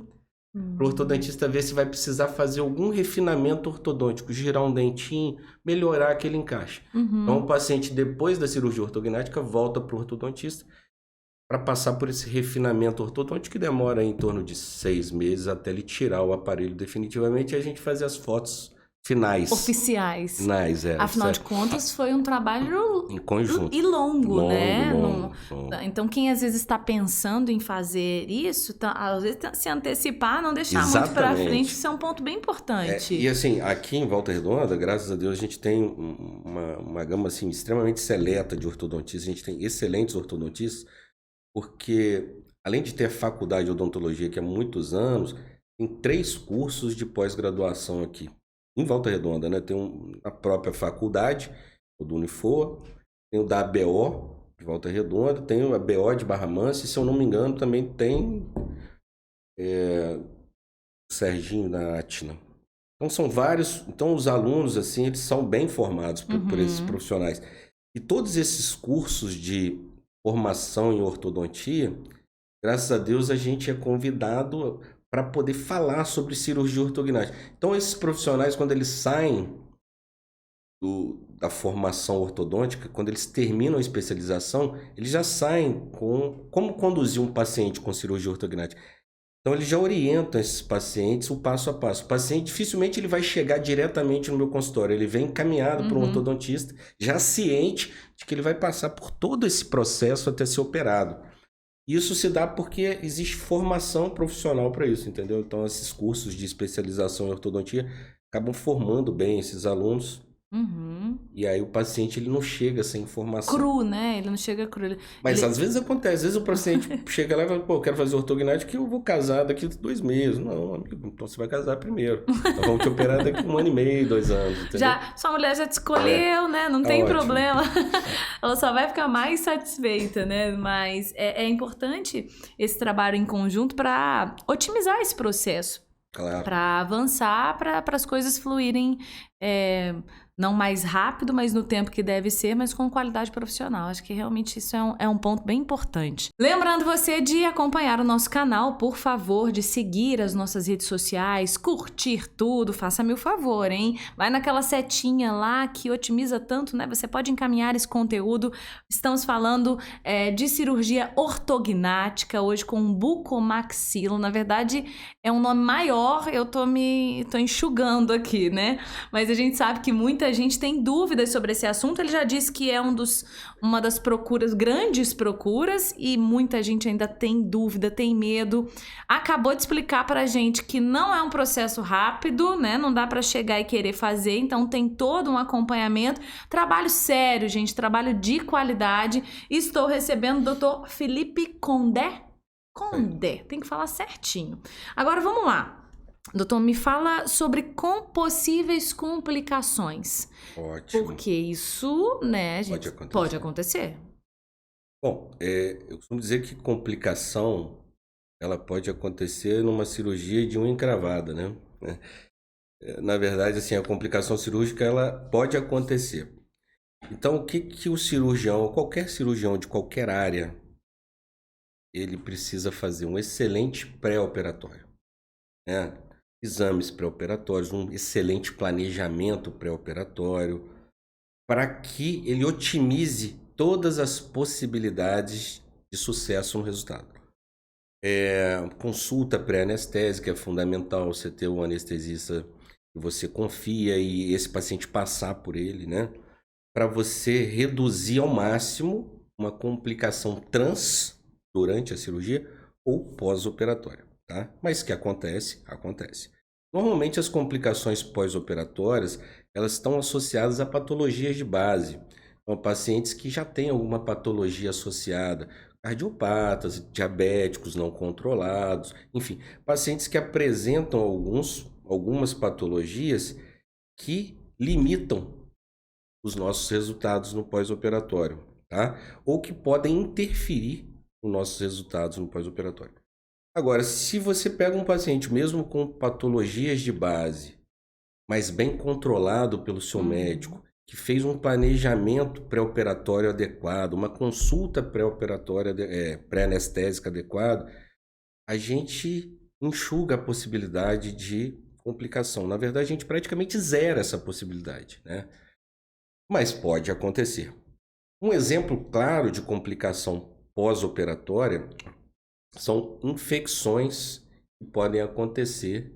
para o ortodontista ver se vai precisar fazer algum refinamento ortodôntico, girar um dentinho, melhorar aquele encaixe. Então, o paciente, depois da cirurgia ortognática, volta para o ortodontista para passar por esse refinamento ortodôntico, que demora em torno de 6 meses até ele tirar o aparelho definitivamente e a gente fazer as fotos oficiais. Finais, Afinal de contas, foi um trabalho em conjunto. E longo, né? Longo. Então, quem às vezes está pensando em fazer isso, às vezes se antecipar, não deixar muito para frente, isso é um ponto bem importante. E assim, aqui em Volta Redonda, graças a Deus, a gente tem uma gama assim, extremamente seleta de ortodontistas. A gente tem excelentes ortodontistas, porque além de ter a faculdade de odontologia aqui há muitos anos, tem 3 cursos de pós-graduação aqui. Em Volta Redonda, né? Tem a própria faculdade, o do Unifor, tem o da ABO de Volta Redonda, tem o ABO de Barra Mansa, e se eu não me engano também tem o Serginho da Atna. Então são vários, então os alunos assim, eles são bem formados por esses profissionais. E todos esses cursos de formação em ortodontia, graças a Deus a gente é convidado para poder falar sobre cirurgia ortognática. Então, esses profissionais, quando eles saem da formação ortodôntica, quando eles terminam a especialização, eles já saem com como conduzir um paciente com cirurgia ortognática. Então, eles já orientam esses pacientes o passo a passo. O paciente, dificilmente, ele vai chegar diretamente no meu consultório. Ele vem encaminhado por um ortodontista, já ciente de que ele vai passar por todo esse processo até ser operado. Isso se dá porque existe formação profissional para isso, entendeu? Então, esses cursos de especialização em ortodontia acabam formando bem esses alunos. E aí o paciente ele não chega sem informação. Cru, né? Ele não chega cru. Mas às vezes acontece. Às vezes o paciente chega lá e fala, pô, eu quero fazer ortognática que eu vou casar daqui a 2 meses. Não, amigo, então você vai casar primeiro. Então vamos te operar daqui 1 ano e meio, 2 anos, entendeu? Sua mulher já te escolheu, né? Não tem problema. Ela só vai ficar mais satisfeita, né? Mas é importante esse trabalho em conjunto para otimizar esse processo. Claro. Para avançar, para as coisas fluírem não mais rápido, mas no tempo que deve ser, mas com qualidade profissional. Acho que realmente isso é um ponto bem importante. Lembrando você de acompanhar o nosso canal, por favor, de seguir as nossas redes sociais, curtir tudo, faça-me o favor, hein? Vai naquela setinha lá que otimiza tanto, né? Você pode encaminhar esse conteúdo. Estamos falando de cirurgia ortognática, hoje com bucomaxilo. Na verdade, é um nome maior, eu tô enxugando aqui, né? Mas a gente sabe que muita gente tem dúvidas sobre esse assunto. Ele já disse que é uma das grandes procuras, e muita gente ainda tem dúvida, tem medo. Acabou de explicar pra gente que não é um processo rápido, né? Não dá pra chegar e querer fazer, então tem todo um acompanhamento. Trabalho sério, gente, trabalho de qualidade. Estou recebendo o Dr. Felipe Condé. Condé, tem que falar certinho. Agora vamos lá. Doutor, me fala sobre possíveis complicações. Ótimo. Porque isso, né, gente, pode acontecer. Bom, eu costumo dizer que complicação, ela pode acontecer numa cirurgia de unha encravada, né? Na verdade, assim, a complicação cirúrgica, ela pode acontecer. Então, o que o cirurgião, qualquer cirurgião de qualquer área, ele precisa fazer um excelente pré-operatório, né? Exames pré-operatórios, um excelente planejamento pré-operatório, para que ele otimize todas as possibilidades de sucesso no resultado. Consulta pré-anestésica é fundamental, você ter um anestesista que você confia e esse paciente passar por ele, né? Para você reduzir ao máximo uma complicação trans durante a cirurgia ou pós-operatória, tá? Mas que acontece. Normalmente as complicações pós-operatórias, elas estão associadas a patologias de base. Então, pacientes que já têm alguma patologia associada, cardiopatas, diabéticos não controlados, enfim, pacientes que apresentam algumas patologias que limitam os nossos resultados no pós-operatório, tá? Ou que podem interferir nos nossos resultados no pós-operatório. Agora, se você pega um paciente mesmo com patologias de base, mas bem controlado pelo seu médico, que fez um planejamento pré-operatório adequado, uma consulta pré-operatória, pré-anestésica adequada, a gente enxuga a possibilidade de complicação. Na verdade, a gente praticamente zera essa possibilidade, né? Mas pode acontecer. Um exemplo claro de complicação pós-operatória são infecções que podem acontecer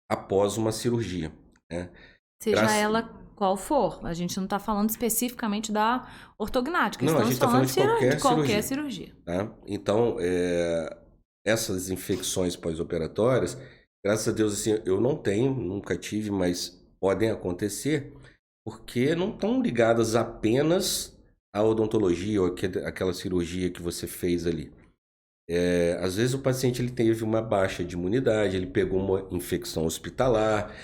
após uma cirurgia, né? Seja ela qual for. A gente não está falando especificamente da ortognática. Não, a gente está falando de qualquer cirurgia. Tá? Então, essas infecções pós-operatórias, graças a Deus, assim, eu não tenho, nunca tive, mas podem acontecer porque não estão ligadas apenas à odontologia ou aquela cirurgia que você fez ali. Às vezes o paciente ele teve uma baixa de imunidade, ele pegou uma infecção hospitalar,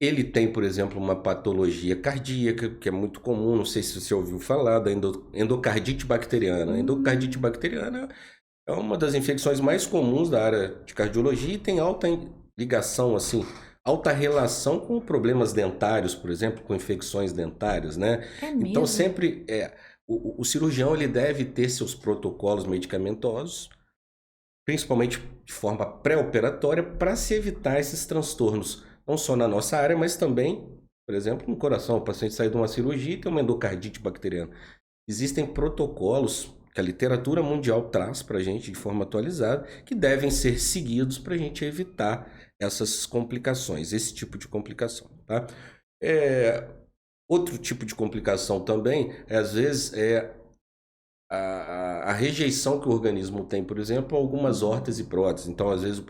ele tem, por exemplo, uma patologia cardíaca, que é muito comum, não sei se você ouviu falar, da endocardite bacteriana. A endocardite bacteriana é uma das infecções mais comuns da área de cardiologia e tem alta ligação, assim, alta relação com problemas dentários, por exemplo, com infecções dentárias, né? Então, sempre, o cirurgião ele deve ter seus protocolos medicamentosos, principalmente de forma pré-operatória, para se evitar esses transtornos, não só na nossa área, mas também, por exemplo, no coração. O paciente sai de uma cirurgia e tem uma endocardite bacteriana. Existem protocolos que a literatura mundial traz para a gente de forma atualizada, que devem ser seguidos para a gente evitar essas complicações, esse tipo de complicação, tá? Outro tipo de complicação também, às vezes, a rejeição que o organismo tem, por exemplo, a algumas órteses e próteses. Então, às vezes, o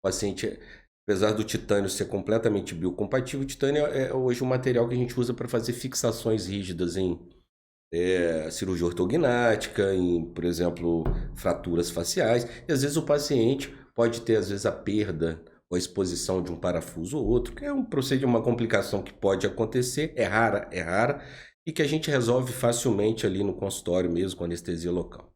paciente, apesar do titânio ser completamente biocompatível, o titânio é hoje um material que a gente usa para fazer fixações rígidas em cirurgia ortognática, em, por exemplo, fraturas faciais. E, às vezes, o paciente pode ter, às vezes, a perda ou a exposição de um parafuso ou outro, que é um procedimento, uma complicação que pode acontecer, é rara, e que a gente resolve facilmente ali no consultório mesmo, com anestesia local.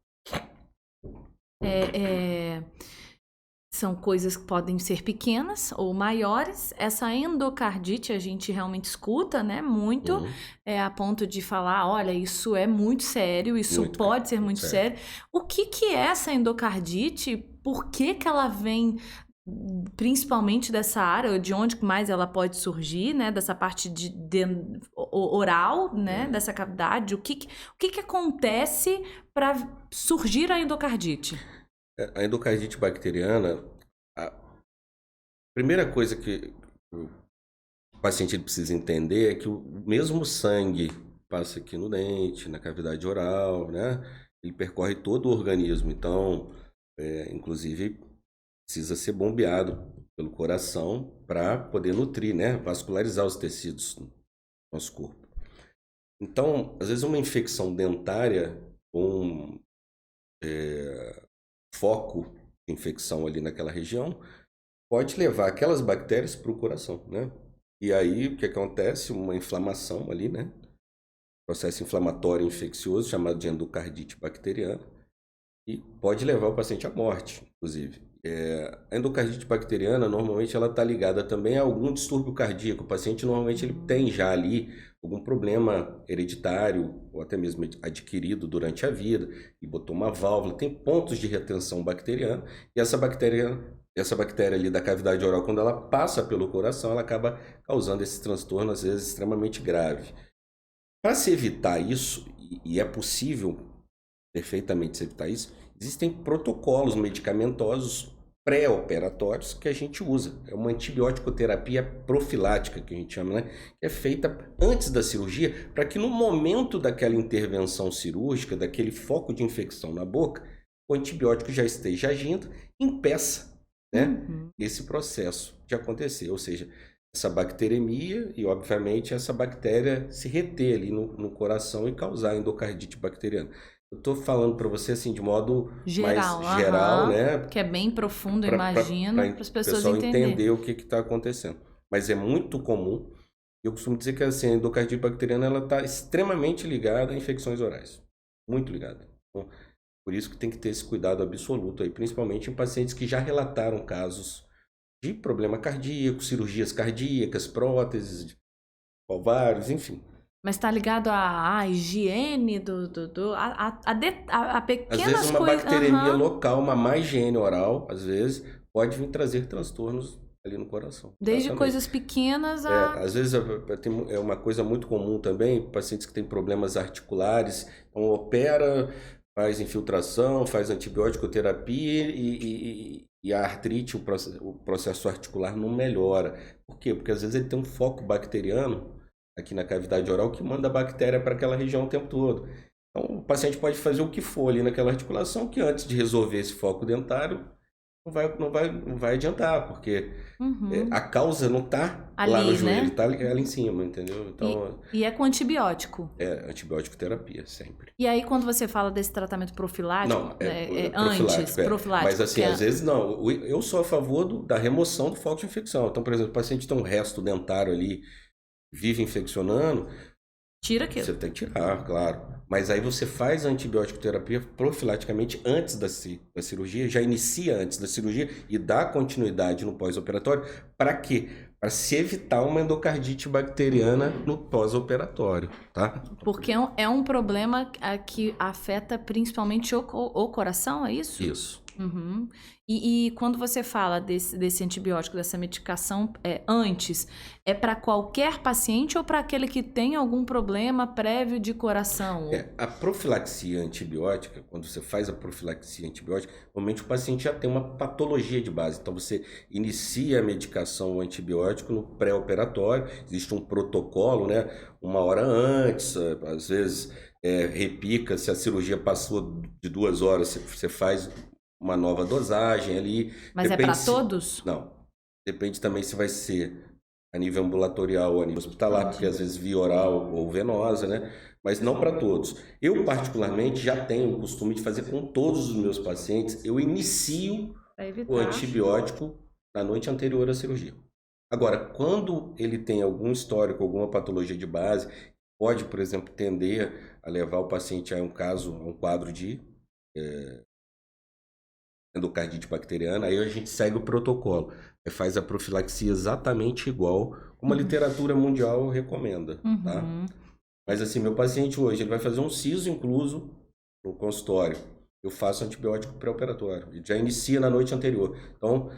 são coisas que podem ser pequenas ou maiores. Essa endocardite a gente realmente escuta, né? Muito, Uhum. a ponto de falar, olha, isso é muito sério, isso Muito, pode ser muito muito sério. O que é essa endocardite? Por que ela vem principalmente dessa área, de onde mais ela pode surgir, né? Dessa parte oral, né? Dessa cavidade. O que acontece para surgir a endocardite? A endocardite bacteriana, a primeira coisa que o paciente precisa entender é que o mesmo sangue passa aqui no dente, na cavidade oral, né? Ele percorre todo o organismo, então, inclusive, precisa ser bombeado pelo coração para poder nutrir, né? Vascularizar os tecidos do nosso corpo. Então, às vezes uma infecção dentária com foco de infecção ali naquela região pode levar aquelas bactérias para o coração, né? E aí o que acontece? Uma inflamação ali, né? Processo inflamatório infeccioso chamado de endocardite bacteriana e pode levar o paciente à morte, inclusive. A endocardite bacteriana normalmente ela está ligada também a algum distúrbio cardíaco. O paciente normalmente ele tem já ali algum problema hereditário ou até mesmo adquirido durante a vida e botou uma válvula, tem pontos de retenção bacteriana e essa bactéria ali da cavidade oral, quando ela passa pelo coração, ela acaba causando esse transtorno às vezes extremamente grave. Para se evitar isso, e é possível perfeitamente se evitar isso, existem protocolos medicamentosos pré-operatórios que a gente usa. É uma antibiótico terapia profilática, que a gente chama, né? Que é feita antes da cirurgia, para que no momento daquela intervenção cirúrgica, daquele foco de infecção na boca, o antibiótico já esteja agindo, impeça, né, esse processo de acontecer. Ou seja, essa bacteremia e, obviamente, essa bactéria se reter ali no coração e causar endocardite bacteriana. Eu estou falando para você assim de modo geral, mais geral, né? Que é bem profundo, eu imagino, para as pessoas entenderem. Entender o que está acontecendo. Mas é muito comum. Eu costumo dizer que assim, a endocardite bacteriana ela está extremamente ligada a infecções orais. Muito ligada. Então, por isso que tem que ter esse cuidado absoluto aí, principalmente em pacientes que já relataram casos de problema cardíaco, cirurgias cardíacas, próteses de ovários, enfim. Mas está ligado à higiene a pequenas coisas. Às vezes uma coisas. bacteremia local, uma má higiene oral, às vezes, pode vir trazer transtornos ali no coração. Desde exatamente. Coisas pequenas a... Às vezes é uma coisa muito comum também, pacientes que têm problemas articulares, então opera, faz infiltração, faz antibiótico terapia e a artrite, o processo articular não melhora. Por quê? Porque às vezes ele tem um foco bacteriano aqui na cavidade oral que manda a bactéria para aquela região o tempo todo. Então o paciente pode fazer o que for ali naquela articulação que antes de resolver esse foco dentário não vai adiantar, porque a causa não está lá no joelho, está ali em cima, entendeu? Então, e é com antibiótico? É, antibiótico terapia, sempre. E aí quando você fala desse tratamento profilático, não, profilático. Mas assim, às vezes não. Eu sou a favor da remoção do foco de infecção. Então, por exemplo, o paciente tem um resto dentário ali, vive infeccionando, tira aquilo. Você tem que tirar, claro. Mas aí você faz a antibiótico terapia profilaticamente antes da cirurgia, já inicia antes da cirurgia e dá continuidade no pós-operatório. Para quê? Para se evitar uma endocardite bacteriana no pós-operatório, tá? Porque é um problema que afeta principalmente o coração, é isso? Isso. Uhum. E quando você fala desse antibiótico, dessa medicação antes, é para qualquer paciente ou para aquele que tem algum problema prévio de coração? A profilaxia antibiótica, quando você faz a profilaxia antibiótica, normalmente o paciente já tem uma patologia de base. Então você inicia a medicação antibiótico no pré-operatório, existe um protocolo, né? Uma hora antes, às vezes repica, se a cirurgia passou de 2 horas, você faz uma nova dosagem ali. Mas depende é para todos? Não. Depende também se vai ser a nível ambulatorial ou a nível hospitalar, porque às vezes via oral ou venosa, né? Mas não para todos. Eu, particularmente, já tenho o costume de fazer com todos os meus pacientes. Eu inicio o antibiótico na noite anterior à cirurgia. Agora, quando ele tem algum histórico, alguma patologia de base, pode, por exemplo, tender a levar o paciente a um quadro de endocardite bacteriana, aí a gente segue o protocolo. Aí faz a profilaxia exatamente igual como a literatura mundial recomenda, tá? Mas assim, meu paciente hoje, ele vai fazer um siso incluso no consultório. Eu faço antibiótico pré-operatório. Ele já inicia na noite anterior. Então,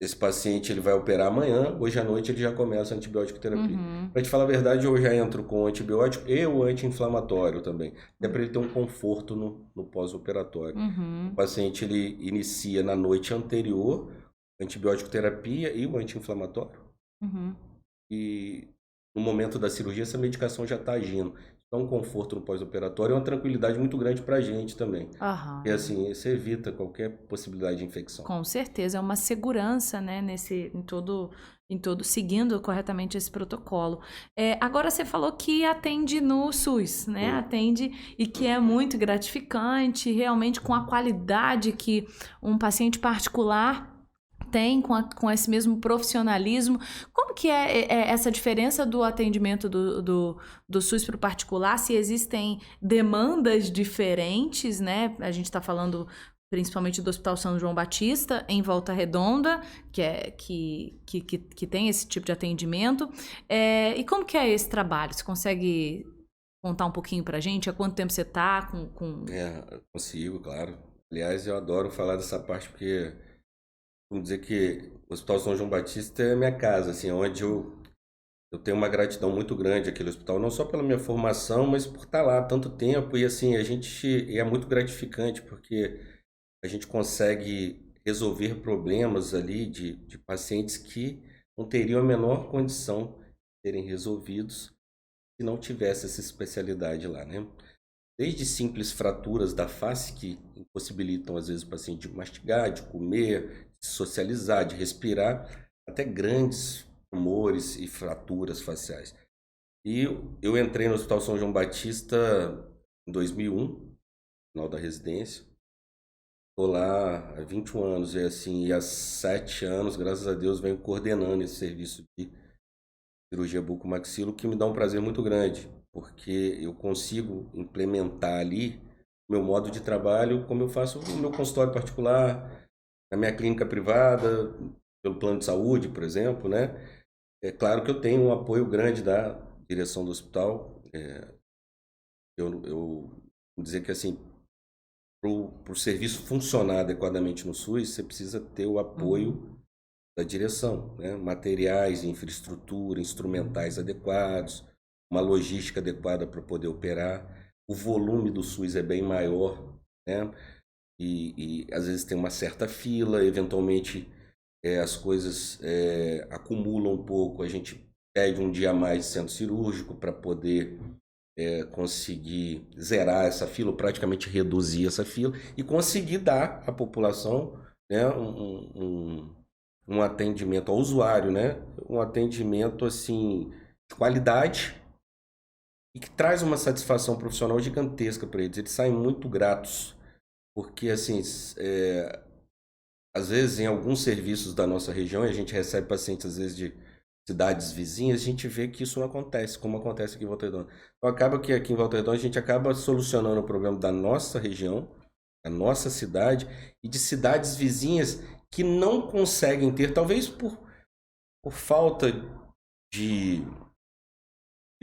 esse paciente ele vai operar amanhã, hoje à noite ele já começa a antibiótico terapia. Para te falar a verdade, eu já entro com o antibiótico e o anti-inflamatório também. Até para ele ter um conforto no pós-operatório. O paciente ele inicia na noite anterior antibiótico terapia e o anti-inflamatório. E no momento da cirurgia essa medicação já está agindo. Então, um conforto no pós-operatório é uma tranquilidade muito grande para a gente também. E assim, isso evita qualquer possibilidade de infecção. Com certeza, é uma segurança, né, em todo, seguindo corretamente esse protocolo. Agora você falou que atende no SUS, né? Atende e que é muito gratificante, realmente com a qualidade que um paciente particular tem com esse mesmo profissionalismo. Como que é essa diferença do atendimento do SUS para o particular? Se existem demandas diferentes, né? A gente está falando principalmente do Hospital São João Batista, em Volta Redonda, que tem esse tipo de atendimento. E como que é esse trabalho? Você consegue contar um pouquinho para a gente? Há quanto tempo você está com... Consigo, claro. Aliás, eu adoro falar dessa parte porque... Vamos dizer que o Hospital São João Batista é minha casa, assim, onde eu tenho uma gratidão muito grande àquele hospital, não só pela minha formação, mas por estar lá há tanto tempo. E assim, é muito gratificante, porque a gente consegue resolver problemas ali de pacientes que não teriam a menor condição de serem resolvidos se não tivesse essa especialidade lá, né? Desde simples fraturas da face que impossibilitam, às vezes, o paciente de mastigar, de comer, de socializar, de respirar, até grandes tumores e fraturas faciais. E eu entrei no Hospital São João Batista em 2001, no final da residência. Estou lá há 21 anos, e há 7 anos, graças a Deus, venho coordenando esse serviço de cirurgia bucomaxilo, que me dá um prazer muito grande, porque eu consigo implementar ali o meu modo de trabalho como eu faço no meu consultório particular, na minha clínica privada, pelo plano de saúde, por exemplo, né? É claro que eu tenho um apoio grande da direção do hospital. Eu vou dizer que assim, para o serviço funcionar adequadamente no SUS, você precisa ter o apoio da direção, né? Materiais, infraestrutura, instrumentais adequados, uma logística adequada para poder operar. O volume do SUS é bem maior, né? E às vezes tem uma certa fila, eventualmente as coisas acumulam um pouco, a gente pede um dia a mais de centro cirúrgico para poder conseguir zerar essa fila, ou praticamente reduzir essa fila, e conseguir dar à população, né, um atendimento ao usuário, né? Um atendimento assim, de qualidade e que traz uma satisfação profissional gigantesca para eles. Eles saem muito gratos, porque assim, às vezes em alguns serviços da nossa região, a gente recebe pacientes às vezes de cidades vizinhas, a gente vê que isso não acontece, como acontece aqui em Volta Redonda. Então acaba que aqui em Volta Redonda a gente acaba solucionando o problema da nossa região, da nossa cidade e de cidades vizinhas que não conseguem ter, talvez por falta de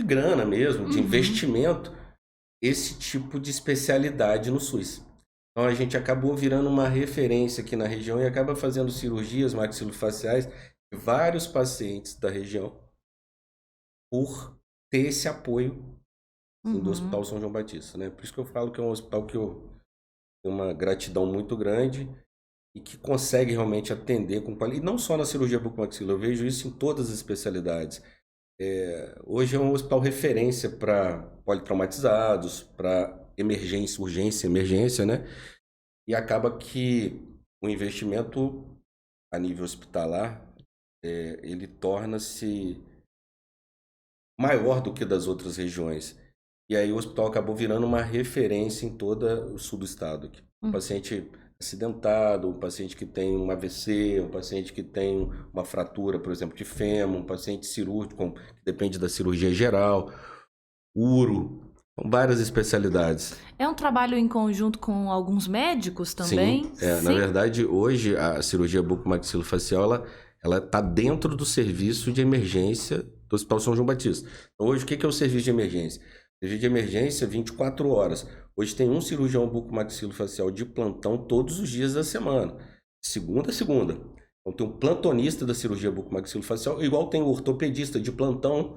grana mesmo, de investimento, esse tipo de especialidade no SUS. Então a gente acabou virando uma referência aqui na região e acaba fazendo cirurgias maxilofaciais de vários pacientes da região por ter esse apoio do Hospital São João Batista, né? Por isso que eu falo que é um hospital que eu tenho uma gratidão muito grande e que consegue realmente atender com qualidade. E não só na cirurgia bucomaxilo, eu vejo isso em todas as especialidades. Hoje é um hospital referência para politraumatizados, para emergência, urgência, emergência, né? E acaba que o investimento a nível hospitalar, ele torna-se maior do que das outras regiões. E aí o hospital acabou virando uma referência em todo o sul do estado aqui. Um paciente acidentado, um paciente que tem um AVC, um paciente que tem uma fratura, por exemplo, de fêmur, um paciente cirúrgico, que depende da cirurgia geral, uro, São várias especialidades. É um trabalho em conjunto com alguns médicos também? Sim, na verdade, hoje a cirurgia bucomaxilofacial, ela está dentro do serviço de emergência do Hospital São João Batista. Então, hoje, o que é o serviço de emergência? Serviço de emergência, 24 horas. Hoje tem um cirurgião bucomaxilofacial de plantão todos os dias da semana, segunda a segunda. Então, tem um plantonista da cirurgia bucomaxilofacial, igual tem o ortopedista de plantão,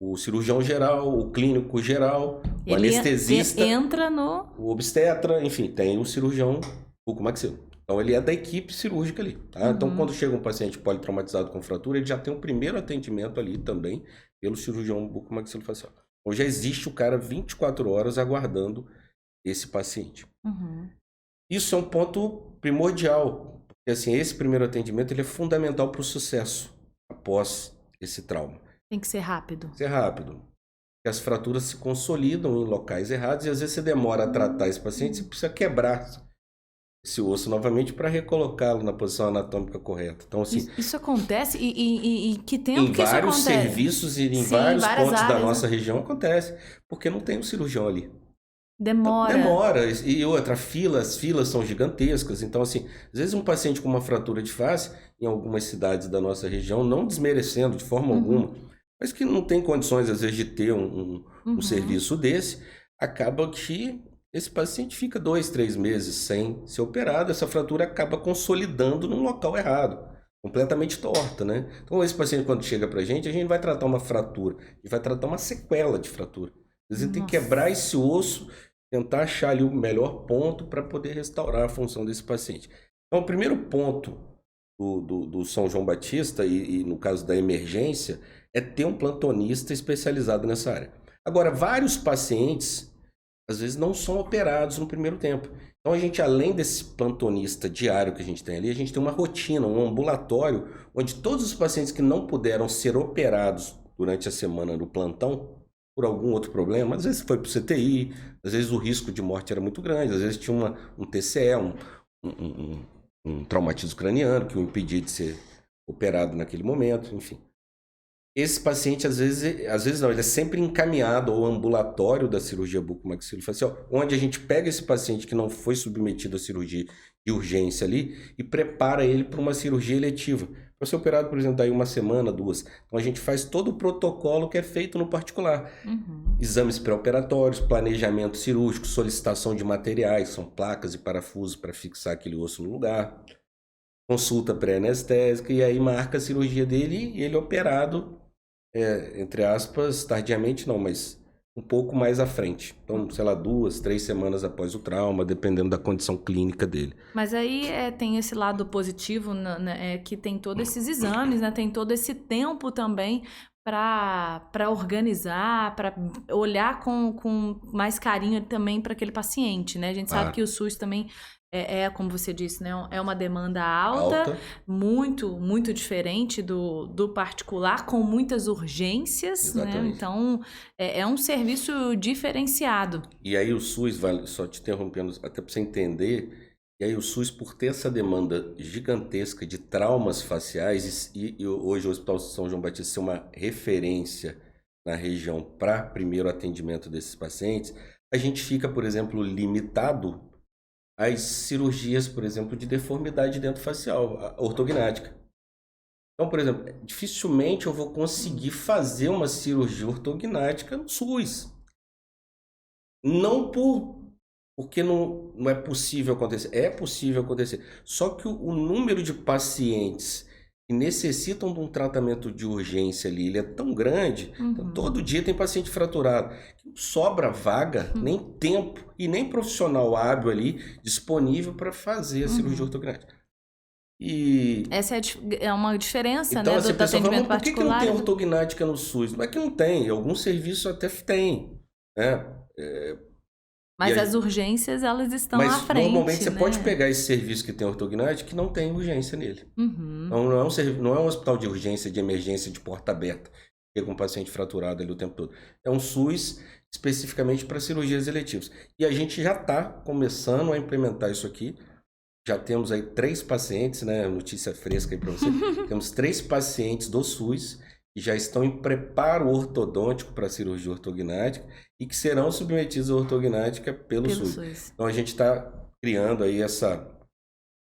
o cirurgião geral, o clínico geral, o anestesista, entra no... o obstetra, enfim, tem o cirurgião bucomaxilo. Então, ele é da equipe cirúrgica ali. Tá? Uhum. Então, quando chega um paciente politraumatizado com fratura, ele já tem um primeiro atendimento ali também pelo cirurgião bucomaxilofacial. Então, já existe o cara 24 horas aguardando esse paciente. Uhum. Isso é um ponto primordial, porque assim, esse primeiro atendimento ele é fundamental para o sucesso após esse trauma. Tem que ser rápido. Ser rápido. Porque as fraturas se consolidam em locais errados e às vezes você demora a tratar esse paciente, você precisa quebrar esse osso novamente para recolocá-lo na posição anatômica correta. Então, assim, isso acontece e que tempo que isso acontece? Em vários serviços e em vários pontos áreas, da nossa região acontece, porque não tem um cirurgião ali. Demora. Demora. E outra, as filas são gigantescas. Então, assim, às vezes um paciente com uma fratura de face, em algumas cidades da nossa região, não desmerecendo de forma alguma, mas que não tem condições, às vezes, de ter um serviço desse, acaba que esse paciente fica 2, 3 meses sem ser operado, essa fratura acaba consolidando num local errado, completamente torta, né? Então, esse paciente, quando chega pra gente, a gente vai tratar uma fratura, a gente vai tratar uma sequela de fratura. Às vezes, tem que quebrar esse osso, tentar achar ali o melhor ponto para poder restaurar a função desse paciente. Então, o primeiro ponto do São João Batista, e no caso da emergência, é ter um plantonista especializado nessa área. Agora, vários pacientes, às vezes, não são operados no primeiro tempo. Então, a gente, além desse plantonista diário que a gente tem ali, a gente tem uma rotina, um ambulatório, onde todos os pacientes que não puderam ser operados durante a semana no plantão, por algum outro problema, às vezes foi para o CTI, às vezes o risco de morte era muito grande, às vezes tinha um TCE, um traumatismo craniano que o impedia de ser operado naquele momento, enfim. Esse paciente, às vezes não, ele é sempre encaminhado ao ambulatório da cirurgia bucomaxilofacial, onde a gente pega esse paciente que não foi submetido à cirurgia de urgência ali e prepara ele para uma cirurgia eletiva. Para ser operado, por exemplo, daí 1 semana, 2. Então a gente faz todo o protocolo que é feito no particular. Exames pré-operatórios, planejamento cirúrgico, solicitação de materiais, são placas e parafusos para fixar aquele osso no lugar. Consulta pré-anestésica e aí marca a cirurgia dele e ele é operado, entre aspas, tardiamente não, mas um pouco mais à frente. Então, sei lá, 2, 3 semanas após o trauma, dependendo da condição clínica dele. Mas aí tem esse lado positivo, né, que tem todos esses exames, né, tem todo esse tempo também para organizar, para olhar com mais carinho também para aquele paciente, né? A gente sabe que o SUS também como você disse, né? É uma demanda alta. Muito, muito diferente do particular, com muitas urgências, né? Então, é um serviço diferenciado. E aí o SUS, só te interrompendo, até para você entender, e aí o SUS, por ter essa demanda gigantesca de traumas faciais, e hoje o Hospital São João Batista ser uma referência na região para primeiro atendimento desses pacientes, a gente fica, por exemplo, limitado as cirurgias, por exemplo, de deformidade dentofacial, a ortognática. Então, por exemplo, dificilmente eu vou conseguir fazer uma cirurgia ortognática no SUS. Não porque não é possível acontecer. É possível acontecer. Só que o número de pacientes que necessitam de um tratamento de urgência ali, ele é tão grande, então, todo dia tem paciente fraturado, que não sobra vaga, nem tempo e nem profissional hábil ali disponível para fazer a cirurgia ortognática. E essa é uma diferença, então, né, assim, do atendimento por que não particular. tem ortognática no SUS? Não é que não tem, alguns serviços até tem, né? Mas as urgências, elas estão à frente. Mas normalmente você né? pode pegar esse serviço que tem ortognática que não tem urgência nele. Então, não é um hospital de urgência, de emergência, de porta aberta, que com um paciente fraturado ali o tempo todo. É um SUS especificamente para cirurgias eletivas. E a gente já está começando a implementar isso aqui. Já temos aí 3 pacientes, né? Notícia fresca aí para você. Temos 3 pacientes do SUS que já estão em preparo ortodôntico para a cirurgia ortognática e que serão submetidos à ortognática pelo SUS. Então a gente está criando aí essa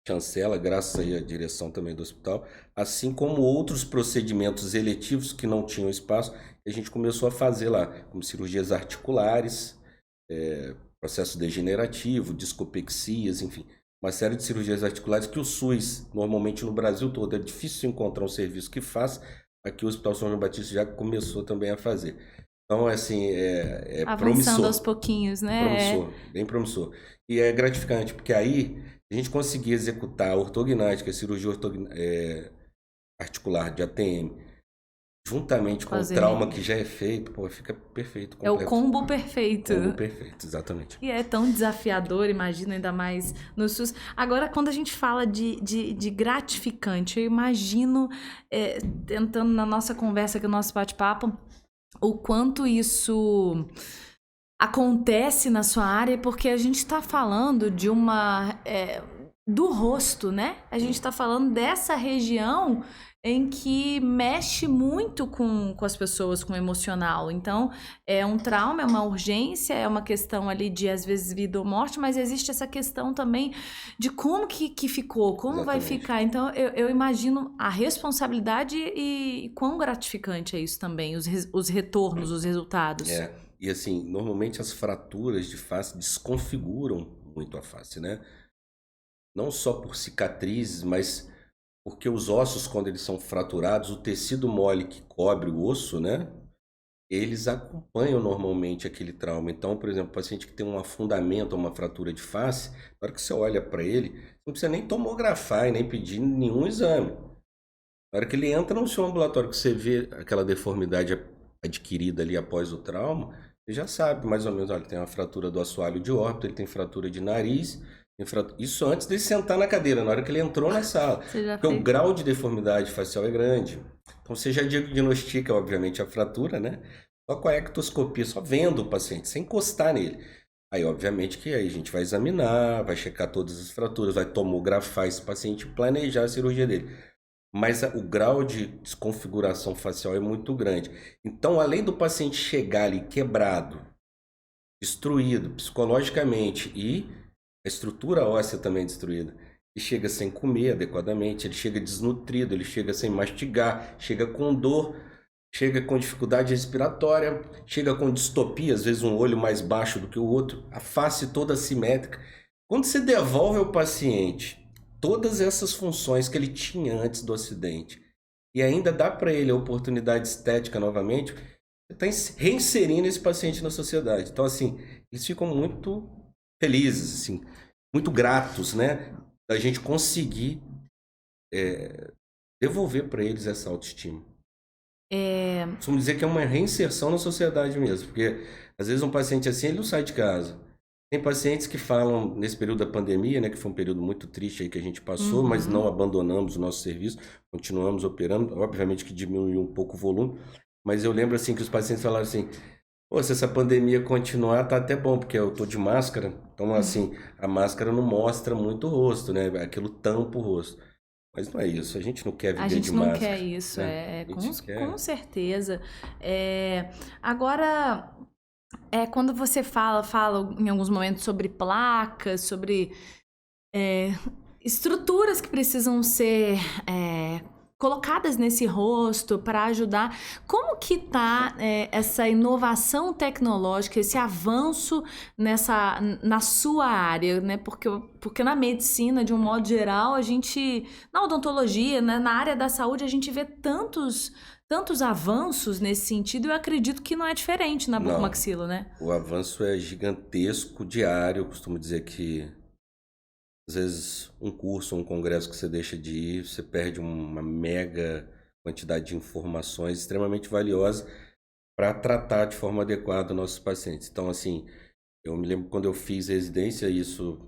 chancela, graças aí à direção também do hospital, assim como outros procedimentos eletivos que não tinham espaço, a gente começou a fazer lá, como cirurgias articulares, processo degenerativo, discopexias, enfim, uma série de cirurgias articulares que o SUS, normalmente no Brasil todo, é difícil encontrar um serviço que faça, aqui o Hospital São João Batista já começou também a fazer. Então, assim, avançando promissor. Aos pouquinhos, né? Promissor, bem promissor. E é gratificante, porque aí a gente conseguir executar a ortognática, a cirurgia articular de ATM, juntamente com o trauma que já é feito, pô, fica perfeito. Completo. É o combo perfeito. Combo perfeito, exatamente. E é tão desafiador, imagino, ainda mais no SUS. Agora, quando a gente fala de gratificante, eu imagino, tentando na nossa conversa aqui, no nosso bate-papo, o quanto isso acontece na sua área, porque a gente está falando de do rosto, né? A gente está falando dessa região em que mexe muito com as pessoas, com o emocional. Então, é um trauma, é uma urgência, é uma questão ali de, às vezes, vida ou morte, mas existe essa questão também de como que ficou, como Exatamente. Vai ficar. Então, eu imagino a responsabilidade e quão gratificante é isso também, os retornos, os resultados. E assim, normalmente as fraturas de face desconfiguram muito a face, né? Não só por cicatrizes, mas porque os ossos, quando eles são fraturados, o tecido mole que cobre o osso, né? Eles acompanham normalmente aquele trauma. Então, por exemplo, o paciente que tem um afundamento, uma fratura de face, na hora que você olha para ele, não precisa nem tomografar e nem pedir nenhum exame. Na hora que ele entra no seu ambulatório, que você vê aquela deformidade adquirida ali após o trauma, você já sabe mais ou menos, olha, tem uma fratura do assoalho de órbita, ele tem fratura de nariz. Isso antes de sentar na cadeira, na hora que ele entrou na sala. Porque o grau de deformidade facial é grande. Então você já diagnostica, obviamente, a fratura, né? Só com a ectoscopia, só vendo o paciente, sem encostar nele. Aí, obviamente, que aí a gente vai examinar, vai checar todas as fraturas, vai tomografar esse paciente e planejar a cirurgia dele. Mas o grau de desconfiguração facial é muito grande. Então, além do paciente chegar ali quebrado, destruído psicologicamente e a estrutura óssea também é destruída. Ele chega sem comer adequadamente, ele chega desnutrido, ele chega sem mastigar, chega com dor, chega com dificuldade respiratória, chega com distopia, às vezes um olho mais baixo do que o outro, a face toda assimétrica. Quando você devolve ao paciente todas essas funções que ele tinha antes do acidente e ainda dá para ele a oportunidade estética novamente, você está reinserindo esse paciente na sociedade. Então, assim, eles ficam muito felizes, assim, muito gratos, né, da gente conseguir devolver para eles essa autoestima. Vamos dizer que é uma reinserção na sociedade mesmo, porque às vezes um paciente assim, ele não sai de casa. Tem pacientes que falam, nesse período da pandemia, né, que foi um período muito triste aí que a gente passou, mas não abandonamos o nosso serviço, continuamos operando, obviamente que diminuiu um pouco o volume, mas eu lembro assim que os pacientes falaram assim, pô, se essa pandemia continuar, tá até bom, porque eu tô de máscara. Então, assim, a máscara não mostra muito o rosto, né? Aquilo tampa o rosto. Mas não é isso, a gente não quer viver de máscara. A gente não quer isso, né? Com certeza. Agora, quando você fala em alguns momentos sobre placas, sobre estruturas que precisam ser colocadas nesse rosto para ajudar. Como que tá essa inovação tecnológica, esse avanço na sua área, né? Porque na medicina, de um modo geral, a gente, na odontologia, né, na área da saúde, a gente vê tantos avanços nesse sentido, eu acredito que não é diferente na bucomaxila, né? O avanço é gigantesco, diário. Eu costumo dizer que às vezes um curso, um congresso que você deixa de ir, você perde uma mega quantidade de informações extremamente valiosas para tratar de forma adequada os nossos pacientes. Então, assim, eu me lembro quando eu fiz residência, isso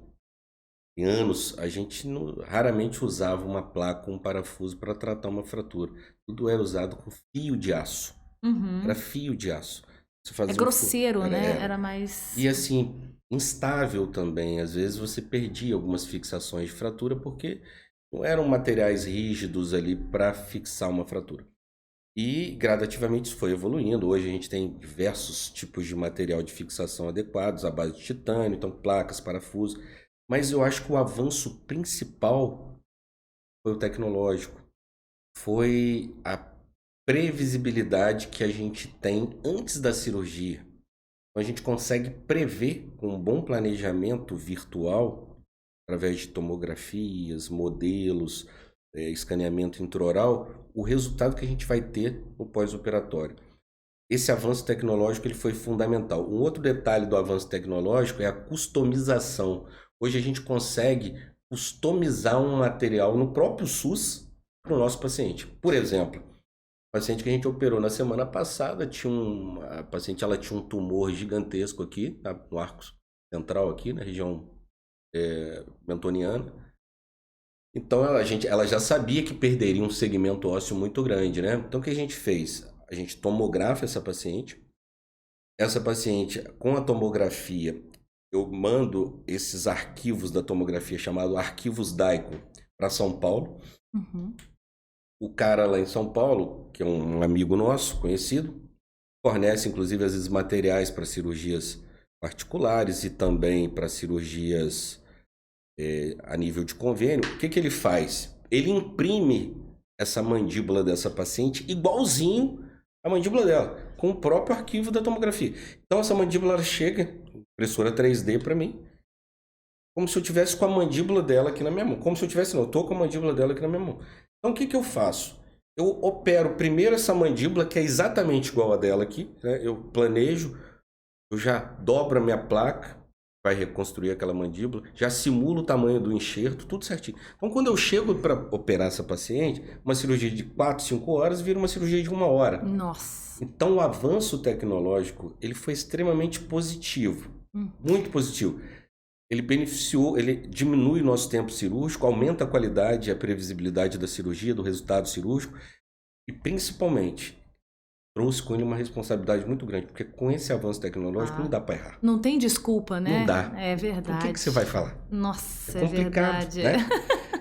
em anos, a gente raramente usava uma placa, um parafuso para tratar uma fratura. Tudo era usado com fio de aço. Era fio de aço. Grosseiro, né? Era mais... E assim, instável também. Às vezes você perdia algumas fixações de fratura porque não eram materiais rígidos ali para fixar uma fratura. E gradativamente isso foi evoluindo. Hoje a gente tem diversos tipos de material de fixação adequados, à base de titânio, então placas, parafusos. Mas eu acho que o avanço principal foi o tecnológico. Foi a previsibilidade que a gente tem antes da cirurgia. Então, a gente consegue prever com um bom planejamento virtual, através de tomografias, modelos, escaneamento intraoral, o resultado que a gente vai ter no pós-operatório. Esse avanço tecnológico ele foi fundamental. Um outro detalhe do avanço tecnológico é a customização. Hoje a gente consegue customizar um material no próprio SUS para o nosso paciente. Por exemplo, o paciente que a gente operou na semana passada, a paciente ela tinha um tumor gigantesco aqui, no arco central aqui, na região mentoniana. Então ela já sabia que perderia um segmento ósseo muito grande, né? Então o que a gente fez? A gente tomografa essa paciente. Essa paciente, com a tomografia, eu mando esses arquivos da tomografia, chamados arquivos DICOM, para São Paulo. Uhum. O cara lá em São Paulo, que é um amigo nosso, conhecido, fornece inclusive às vezes materiais para cirurgias particulares e também para cirurgias a nível de convênio. O que ele faz? Ele imprime essa mandíbula dessa paciente igualzinho a mandíbula dela, com o próprio arquivo da tomografia. Então essa mandíbula ela chega, impressora 3D para mim, como se eu tivesse com a mandíbula dela aqui na minha mão. Como se eu tivesse, não, eu tô com a mandíbula dela aqui na minha mão. Então o que eu faço? Eu opero primeiro essa mandíbula, que é exatamente igual a dela aqui, né? Eu planejo, eu já dobro a minha placa, vai reconstruir aquela mandíbula, já simulo o tamanho do enxerto, tudo certinho. Então quando eu chego para operar essa paciente, uma cirurgia de 4, 5 horas vira uma cirurgia de 1 hora. Nossa. Então o avanço tecnológico, ele foi extremamente positivo, muito positivo. Ele beneficiou, ele diminui o nosso tempo cirúrgico, aumenta a qualidade e a previsibilidade da cirurgia, do resultado cirúrgico e, principalmente, trouxe com ele uma responsabilidade muito grande, porque com esse avanço tecnológico não dá para errar. Não tem desculpa, né? Não dá. É verdade. O que você vai falar? Nossa, é complicado, verdade. Né?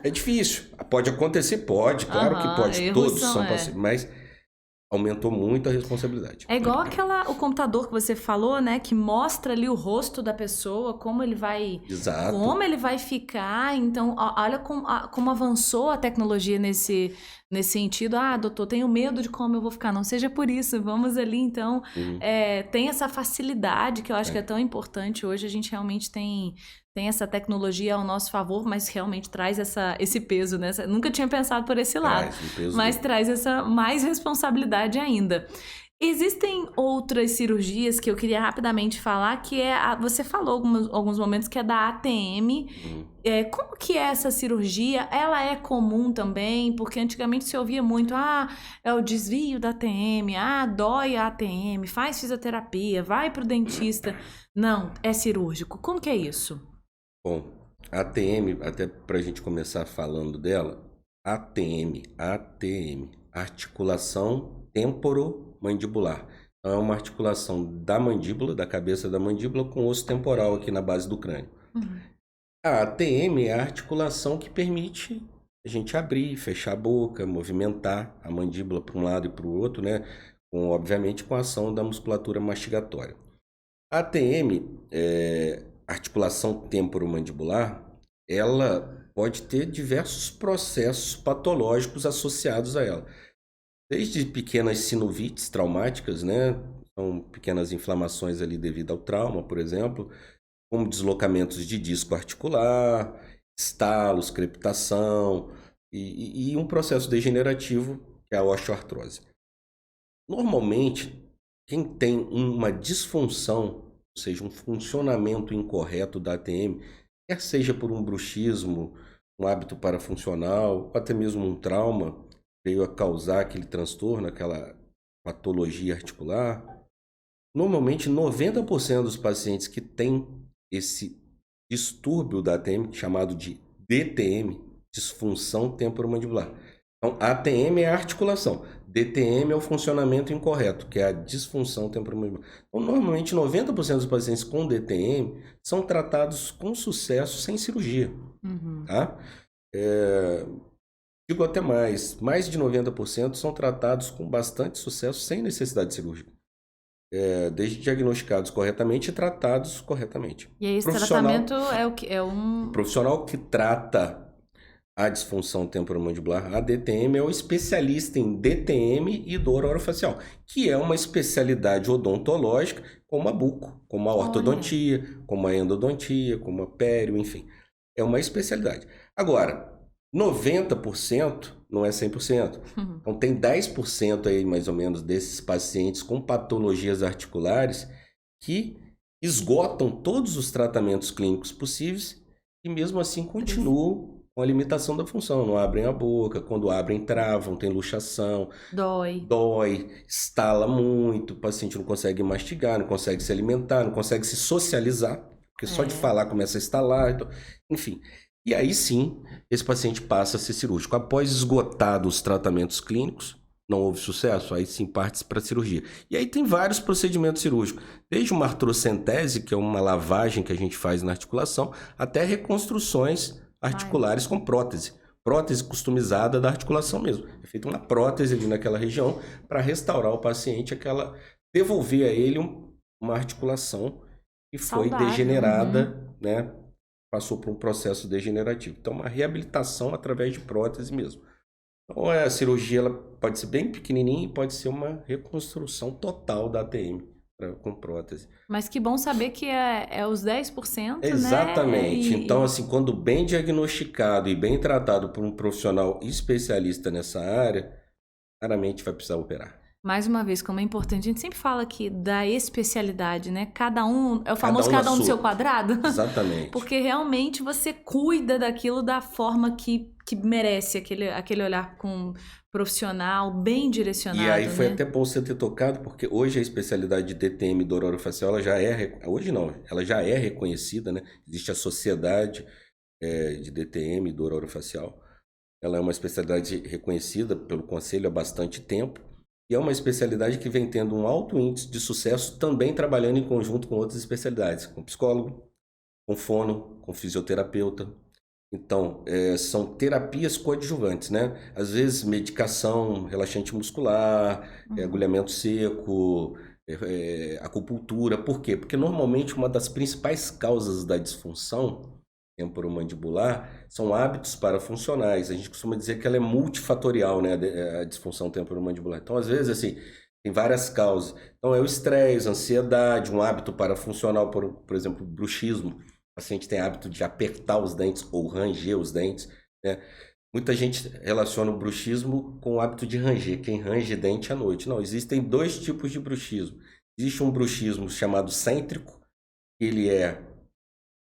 É difícil. Pode acontecer? Pode, claro que pode. Todos são possíveis, mas aumentou muito a responsabilidade. É igual o computador que você falou, né? Que mostra ali o rosto da pessoa, como ele vai... Exato. Como ele vai ficar. Então, olha como avançou a tecnologia nesse sentido. Ah, doutor, tenho medo de como eu vou ficar. Não seja por isso, vamos ali, então. Tem essa facilidade que eu acho que é tão importante. Hoje a gente realmente tem essa tecnologia ao nosso favor, mas realmente traz esse peso, né? Nunca tinha pensado por esse lado, mas traz essa mais responsabilidade ainda. Existem outras cirurgias que eu queria rapidamente falar, que você falou alguns momentos que é da ATM. Como que é essa cirurgia? Ela é comum também? Porque antigamente se ouvia muito, é o desvio da ATM, dói a ATM, faz fisioterapia, vai pro dentista. Não, é cirúrgico. Como que é isso? Bom, a ATM, até para a gente começar falando dela, ATM, articulação temporomandibular. Então, é uma articulação da mandíbula, da cabeça da mandíbula, com o osso temporal aqui na base do crânio. A ATM é a articulação que permite a gente abrir, fechar a boca, movimentar a mandíbula para um lado e para o outro, né? Obviamente com a ação da musculatura mastigatória. A ATM, articulação temporomandibular, ela pode ter diversos processos patológicos associados a ela. Desde pequenas sinovites traumáticas, né? São pequenas inflamações ali devido ao trauma, por exemplo, como deslocamentos de disco articular, estalos, crepitação e um processo degenerativo que é a osteoartrose. Normalmente, quem tem uma disfunção, ou seja, um funcionamento incorreto da ATM, quer seja por um bruxismo, um hábito parafuncional, ou até mesmo um trauma, veio a causar aquele transtorno, aquela patologia articular. Normalmente, 90% dos pacientes que têm esse distúrbio da ATM, chamado de DTM, disfunção temporomandibular. Então, a ATM é a articulação, DTM é o funcionamento incorreto, que é a disfunção temporomandibular. Então, normalmente, 90% dos pacientes com DTM são tratados com sucesso sem cirurgia. Tá? Digo até mais de 90% são tratados com bastante sucesso sem necessidade cirúrgica. Desde diagnosticados corretamente e tratados corretamente. E aí esse tratamento é o que? O profissional que trata a disfunção temporomandibular, a DTM, é o especialista em DTM e dor orofacial, que é uma especialidade odontológica como a buco, como a ortodontia, como a endodontia, como a pério, enfim. É uma especialidade. Agora, 90% não é 100%. Então, tem 10% aí, mais ou menos, desses pacientes com patologias articulares que esgotam todos os tratamentos clínicos possíveis e, mesmo assim, continuam com a limitação da função. Não abrem a boca, quando abrem, travam, tem luxação. Dói, estala muito, o paciente não consegue mastigar, não consegue se alimentar, não consegue se socializar, porque só de falar começa a estalar. Então, enfim. E aí sim, esse paciente passa a ser cirúrgico. Após esgotados os tratamentos clínicos, não houve sucesso, aí sim parte para a cirurgia. E aí tem vários procedimentos cirúrgicos, desde uma artrocentese, que é uma lavagem que a gente faz na articulação, até reconstruções articulares com prótese. Prótese customizada da articulação mesmo. É feita uma prótese ali naquela região para restaurar o paciente, devolver a ele uma articulação que foi degenerada, né? Passou por um processo degenerativo. Então, uma reabilitação através de prótese mesmo. Então, a cirurgia ela pode ser bem pequenininha e pode ser uma reconstrução total da ATM com prótese. Mas que bom saber que é os 10%, Exatamente. né? Então, assim, quando bem diagnosticado e bem tratado por um profissional especialista nessa área, raramente vai precisar operar. Mais uma vez, como é importante, a gente sempre fala aqui da especialidade, né? Cada um, é o famoso cada um no seu quadrado. Exatamente. Porque realmente você cuida daquilo da forma que merece, aquele olhar com profissional, bem direcionado. E aí foi né? até bom você ter tocado, porque hoje a especialidade de DTM e dor orofacial, ela já é, hoje não, ela já é reconhecida, né? Existe a sociedade de DTM e dor orofacial. Ela é uma especialidade reconhecida pelo conselho há bastante tempo. E é uma especialidade que vem tendo um alto índice de sucesso, também trabalhando em conjunto com outras especialidades, com psicólogo, com fono, com fisioterapeuta. Então, são terapias coadjuvantes, né? Às vezes, medicação, relaxante muscular, agulhamento seco, acupuntura. Por quê? Porque normalmente uma das principais causas da disfunção temporomandibular são hábitos parafuncionais. A gente costuma dizer que ela é multifatorial, né, a disfunção temporomandibular. Então, às vezes, assim, tem várias causas. Então, é o estresse, ansiedade, um hábito parafuncional, por exemplo, bruxismo. O paciente tem hábito de apertar os dentes ou ranger os dentes, né? Muita gente relaciona o bruxismo com o hábito de ranger, quem range dente à noite. Não, existem dois tipos de bruxismo. Existe um bruxismo chamado cêntrico, ele é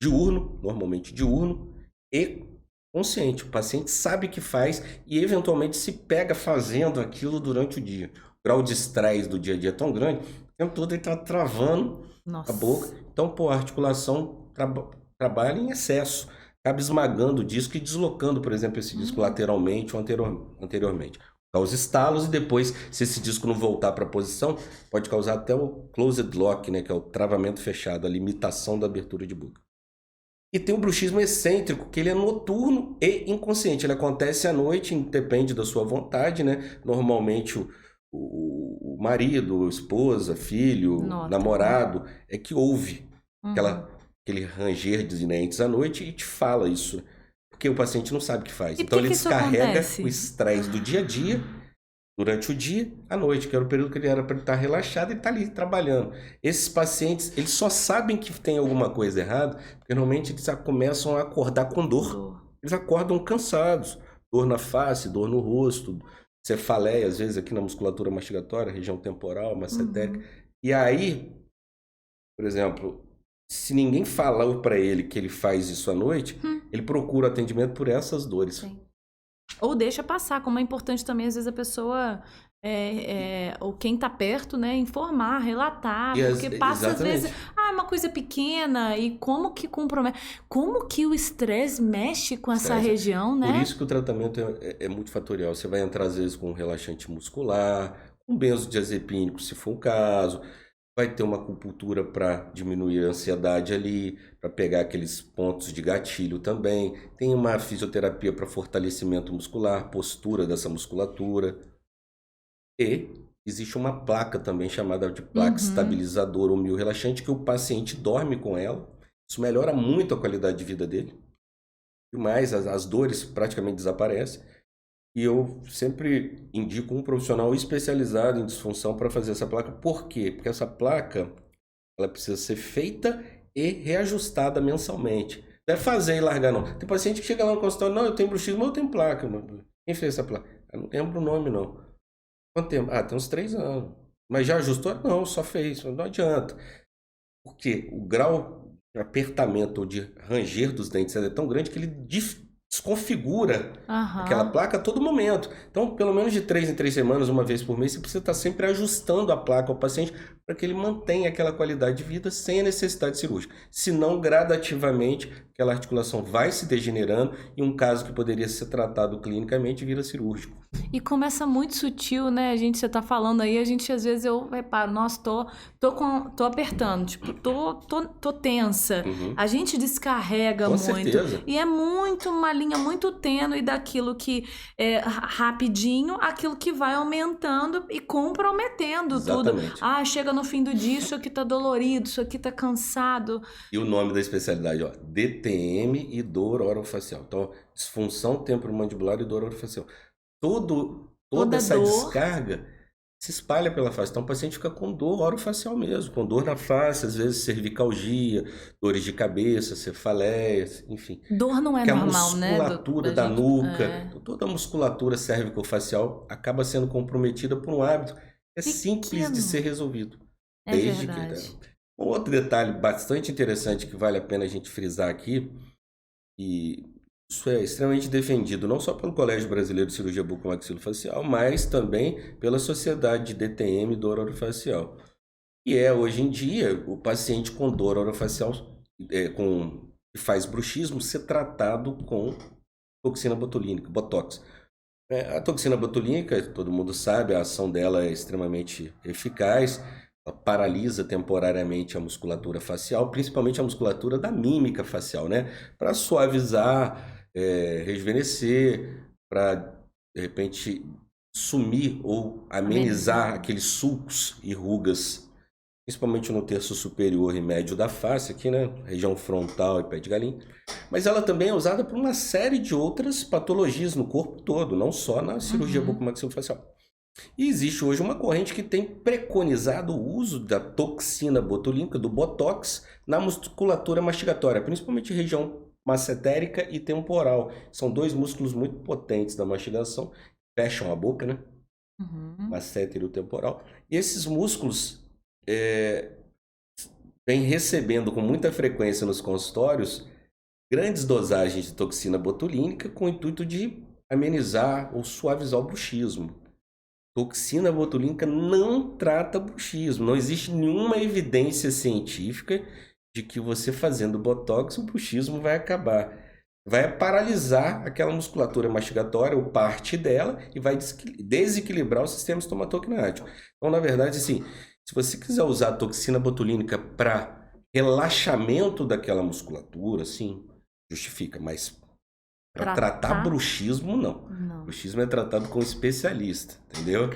diurno, normalmente diurno, e consciente. O paciente sabe o que faz e eventualmente se pega fazendo aquilo durante o dia. O grau de estresse do dia a dia é tão grande, o tempo todo ele está travando a boca. Então, a articulação trabalha em excesso. Acaba esmagando o disco e deslocando, por exemplo, esse disco lateralmente ou anteriormente. Causa estalos e depois, se esse disco não voltar para a posição, pode causar até o closed lock, né, que é o travamento fechado, a limitação da abertura de boca. E tem o bruxismo excêntrico, que ele é noturno e inconsciente. Ele acontece à noite, depende da sua vontade, né? Normalmente o marido, esposa, filho, namorado, é que ouve aquele ranger de dentes à noite e te fala isso. Porque o paciente não sabe o que faz. Então ele descarrega o estresse do dia a dia, durante o dia, à noite, que era o período que ele era para estar relaxado e ele está ali trabalhando. Esses pacientes, eles só sabem que tem alguma coisa errada, porque normalmente eles já começam a acordar com dor. Eles acordam cansados, dor na face, dor no rosto, cefaleia, às vezes aqui na musculatura mastigatória, região temporal, massetérica. E aí, por exemplo, se ninguém falar para ele que ele faz isso à noite, ele procura atendimento por essas dores. Sim. Ou deixa passar, como é importante também, às vezes, a pessoa, ou quem tá perto, né, informar, relatar, porque passa exatamente. Às vezes, uma coisa pequena, e como que compromete, como que o estresse mexe com essa região, né? Por isso que o tratamento é multifatorial. Você vai entrar, às vezes, com um relaxante muscular, com benzodiazepínico, se for o caso. vai ter uma acupuntura para diminuir a ansiedade ali, para pegar aqueles pontos de gatilho também. Tem uma fisioterapia para fortalecimento muscular, postura dessa musculatura. E existe uma placa também chamada de placa estabilizadora ou miorrelaxante que o paciente dorme com ela. Isso melhora muito a qualidade de vida dele. E mais, as dores praticamente desaparecem. E eu sempre indico um profissional especializado em disfunção para fazer essa placa. Por quê? Porque essa placa ela precisa ser feita e reajustada mensalmente. Não é fazer e largar, não. Tem paciente que chega lá no consultório, não, eu tenho bruxismo, mas eu tenho placa. Quem fez essa placa? Eu não lembro o nome, não. Quanto tempo? Ah, tem uns 3 anos. Mas já ajustou? Não, só fez. Não adianta. Porque o grau de apertamento ou de ranger dos dentes é tão grande que ele desconfigura aquela placa a todo momento. Então, pelo menos de 3 em 3 semanas, uma vez por mês, você precisa estar sempre ajustando a placa ao paciente para que ele mantenha aquela qualidade de vida sem a necessidade cirúrgica. Senão, gradativamente, aquela articulação vai se degenerando e um caso que poderia ser tratado clinicamente vira cirúrgico. E começa muito sutil, né? Você tá falando aí, às vezes eu reparo, nossa, tô apertando, tipo, tô tensa. A gente descarrega Com muito. certeza. E é muito uma linha muito tênue daquilo que é rapidinho, aquilo que vai aumentando e comprometendo Exatamente. tudo. Ah, chega no fim do dia, isso aqui tá dolorido, isso aqui tá cansado. E o nome da especialidade, ó, DTM e dor orofacial. Então, disfunção temporomandibular e dor orofacial. Toda essa dor descarga se espalha pela face. Então o paciente fica com dor orofacial mesmo, com dor na face, às vezes cervicalgia, dores de cabeça, cefaleias, enfim. Dor não é normal, né? A musculatura da nuca, toda a musculatura cervicofacial acaba sendo comprometida por um hábito que é simples de ser resolvido. É verdade. Um outro detalhe bastante interessante que vale a pena a gente frisar aqui, e isso é extremamente defendido não só pelo Colégio Brasileiro de Cirurgia Bucomaxilofacial, mas também pela Sociedade de DTM e Dor Orofacial. E hoje em dia, o paciente com dor orofacial, que faz bruxismo, ser tratado com toxina botulínica, Botox. A toxina botulínica, todo mundo sabe, a ação dela é extremamente eficaz. Ela paralisa temporariamente a musculatura facial, principalmente a musculatura da mímica facial, né? Para suavizar, rejuvenescer, para, de repente, sumir ou amenizar aqueles sulcos e rugas, principalmente no terço superior e médio da face, aqui, né? Região frontal e pé de galinha. Mas ela também é usada por uma série de outras patologias no corpo todo, não só na cirurgia bucomaxilofacial. E existe hoje uma corrente que tem preconizado o uso da toxina botulínica, do Botox, na musculatura mastigatória, principalmente região massetérica e temporal. São 2 músculos muito potentes da mastigação, fecham a boca, né? Masseter e o temporal. E esses músculos vêm recebendo com muita frequência nos consultórios grandes dosagens de toxina botulínica com o intuito de amenizar ou suavizar o bruxismo. Toxina botulínica não trata bruxismo. Não existe nenhuma evidência científica de que você fazendo botox o bruxismo vai acabar. Vai paralisar aquela musculatura mastigatória ou parte dela e vai desequilibrar o sistema estomatognático. Então, na verdade, assim, se você quiser usar a toxina botulínica para relaxamento daquela musculatura, sim, justifica, mas para tratar bruxismo, não. Bruxismo é tratado com especialista, entendeu?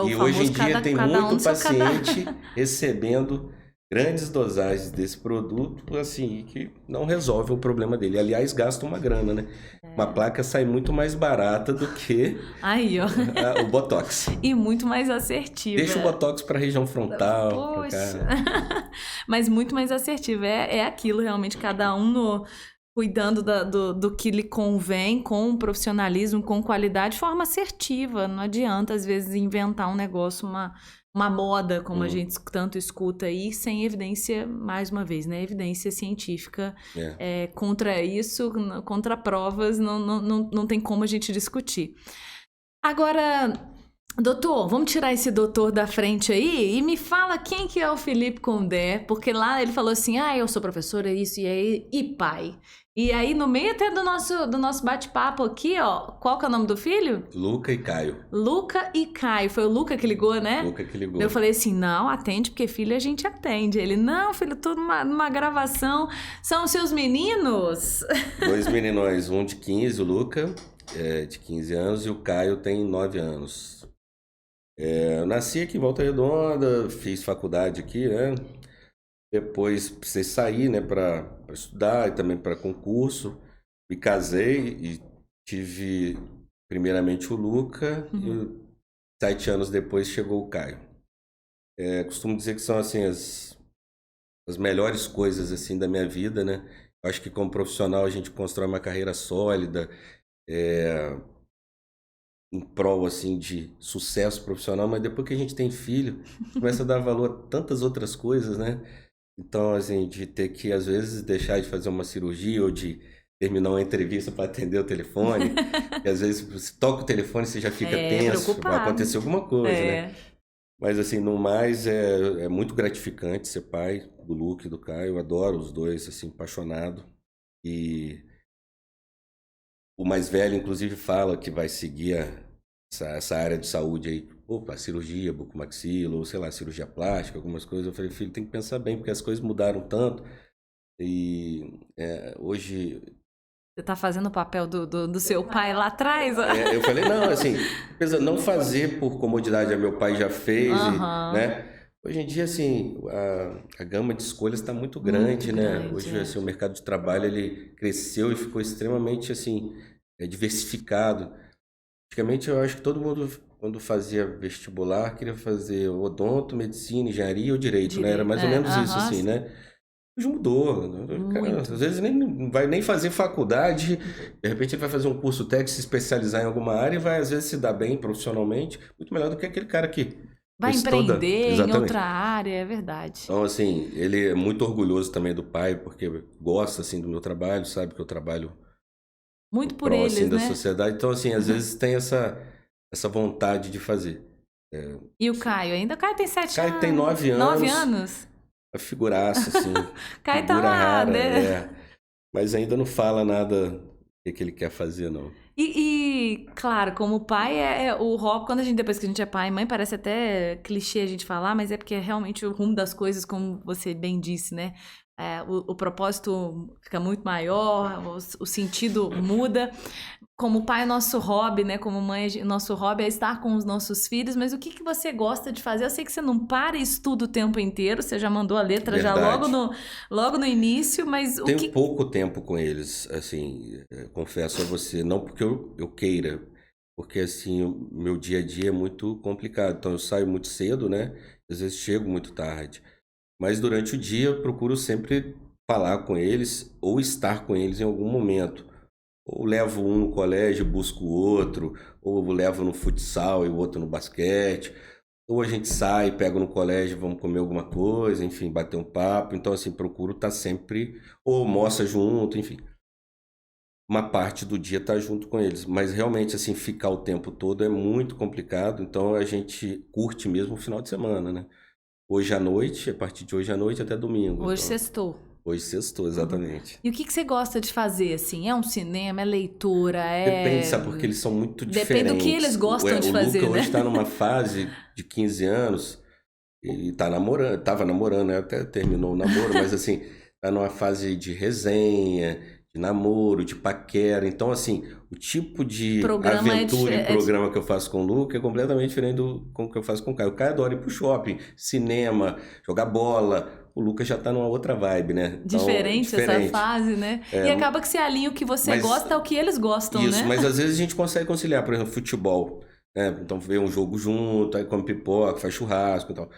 E hoje em dia tem muito paciente recebendo grandes dosagens desse produto, assim, que não resolve o problema dele. Aliás, gasta uma grana, né? Uma placa sai muito mais barata do que o Botox. E muito mais assertiva. Deixa o Botox para a região frontal. Poxa. Mas muito mais assertiva. É aquilo, realmente, cada um cuidando do que lhe convém, com profissionalismo, com qualidade, de forma assertiva. Não adianta, às vezes, inventar um negócio, uma moda, como a gente tanto escuta aí, sem evidência, mais uma vez, né? Evidência científica contra isso, contra provas, não tem como a gente discutir. Agora, Doutor, vamos tirar esse doutor da frente aí e me fala quem que é o Felipe Condé, porque lá ele falou assim, eu sou professora, isso e aí, e pai. E aí, no meio até do nosso bate-papo aqui, ó, qual que é o nome do filho? Luca e Caio. Luca e Caio. Foi o Luca que ligou, né? Luca que ligou. Eu falei assim, não, atende, porque filho a gente atende. Ele, não, filho, tô numa gravação. São os seus meninos? 2 meninões, um de 15, o Luca, de 15 anos, e o Caio tem 9 anos. Eu nasci aqui em Volta Redonda, fiz faculdade aqui, né? Depois precisei sair, né, para estudar e também para concurso. Me casei e tive primeiramente o Luca e 7 anos depois chegou o Caio. Costumo dizer que são assim as melhores coisas assim da minha vida, né? Eu acho que como profissional a gente constrói uma carreira sólida, em prol assim de sucesso profissional, mas depois que a gente tem filho, começa a dar valor a tantas outras coisas, né? Então, assim, de ter que, às vezes, deixar de fazer uma cirurgia ou de terminar uma entrevista para atender o telefone. E, às vezes, você toca o telefone e você já fica tenso, preocupado. vai acontecer alguma coisa, né? Mas, assim, no mais, é muito gratificante ser pai do Luke e do Caio. Eu adoro os dois, assim, apaixonado. E o mais velho, inclusive, fala que vai seguir essa área de saúde aí, cirurgia, bucomaxilo, ou sei lá, cirurgia plástica, algumas coisas. Eu falei, filho, tem que pensar bem, porque as coisas mudaram tanto. E hoje... Você tá fazendo o papel do seu pai lá atrás? Eu falei, não, assim, não fazer por comodidade, meu pai já fez, né? Hoje em dia, assim, a gama de escolhas está muito grande, né? Hoje, assim, o mercado de trabalho, ele cresceu e ficou extremamente, assim, diversificado. Antigamente, eu acho que todo mundo, quando fazia vestibular, queria fazer odonto, medicina, engenharia ou direito, né? Era mais ou menos isso, assim, né? Hoje mudou. Cara, às vezes não vai nem fazer faculdade, de repente ele vai fazer um curso técnico, se especializar em alguma área e vai, às vezes, se dar bem profissionalmente, muito melhor do que aquele cara que... Vai empreender em outra área, é verdade. Então, assim, ele é muito orgulhoso também do pai, porque gosta, assim, do meu trabalho, sabe que eu trabalho... Muito por eles, assim, né? da sociedade. Então, assim, às vezes tem essa vontade de fazer. E o Caio ainda? O Caio tem 7 anos. Caio tem 9 anos. 9 anos? Uma figuraça, assim. Caio tá lá, rara, né? Mas ainda não fala nada do que ele quer fazer, não. E claro, como pai, o hobby, depois que a gente é pai e mãe, parece até clichê a gente falar, mas é porque é realmente o rumo das coisas, como você bem disse, né? O propósito fica muito maior, o sentido muda. Como pai, nosso hobby, né? Como mãe, nosso hobby é estar com os nossos filhos. Mas o que você gosta de fazer? Eu sei que você não para e estuda o tempo inteiro. Você já mandou a letra já logo no início, mas Tenho pouco tempo com eles, assim, confesso a você. Não porque eu queira, porque, assim, o meu dia a dia é muito complicado. Então, eu saio muito cedo, né? Às vezes chego muito tarde. Mas durante o dia eu procuro sempre falar com eles ou estar com eles em algum momento. Ou levo um no colégio, busco o outro, ou levo no futsal e o outro no basquete. Ou a gente sai, pega no colégio, vamos comer alguma coisa, enfim, bater um papo. Então, assim, procuro estar sempre, ou almoça junto, enfim. Uma parte do dia tá junto com eles. Mas realmente, assim, ficar o tempo todo é muito complicado. Então, a gente curte mesmo o final de semana, né? Hoje à noite, a partir de hoje à noite até domingo. Hoje sextou. Hoje sextou, exatamente. E o que você gosta de fazer, assim? É um cinema, é leitura, Depende, sabe? Porque eles são muito diferentes. Depende do que eles gostam de fazer, o Luca né? hoje tá numa fase de 15 anos e tava namorando, né? Até terminou o namoro, mas assim, tá numa fase de resenha, de namoro, de paquera. Então, assim, o tipo de aventura e programa que eu faço com o Luca é completamente diferente do que eu faço com o Caio. O Caio adora ir pro shopping, cinema, jogar bola. O Lucas já tá numa outra vibe, né? Então, diferente essa fase, né? E acaba que você alinha o que você gosta ao que eles gostam, isso, né? Mas às vezes a gente consegue conciliar, por exemplo, futebol. Né? Então, vê um jogo junto, aí come pipoca, faz churrasco e tal.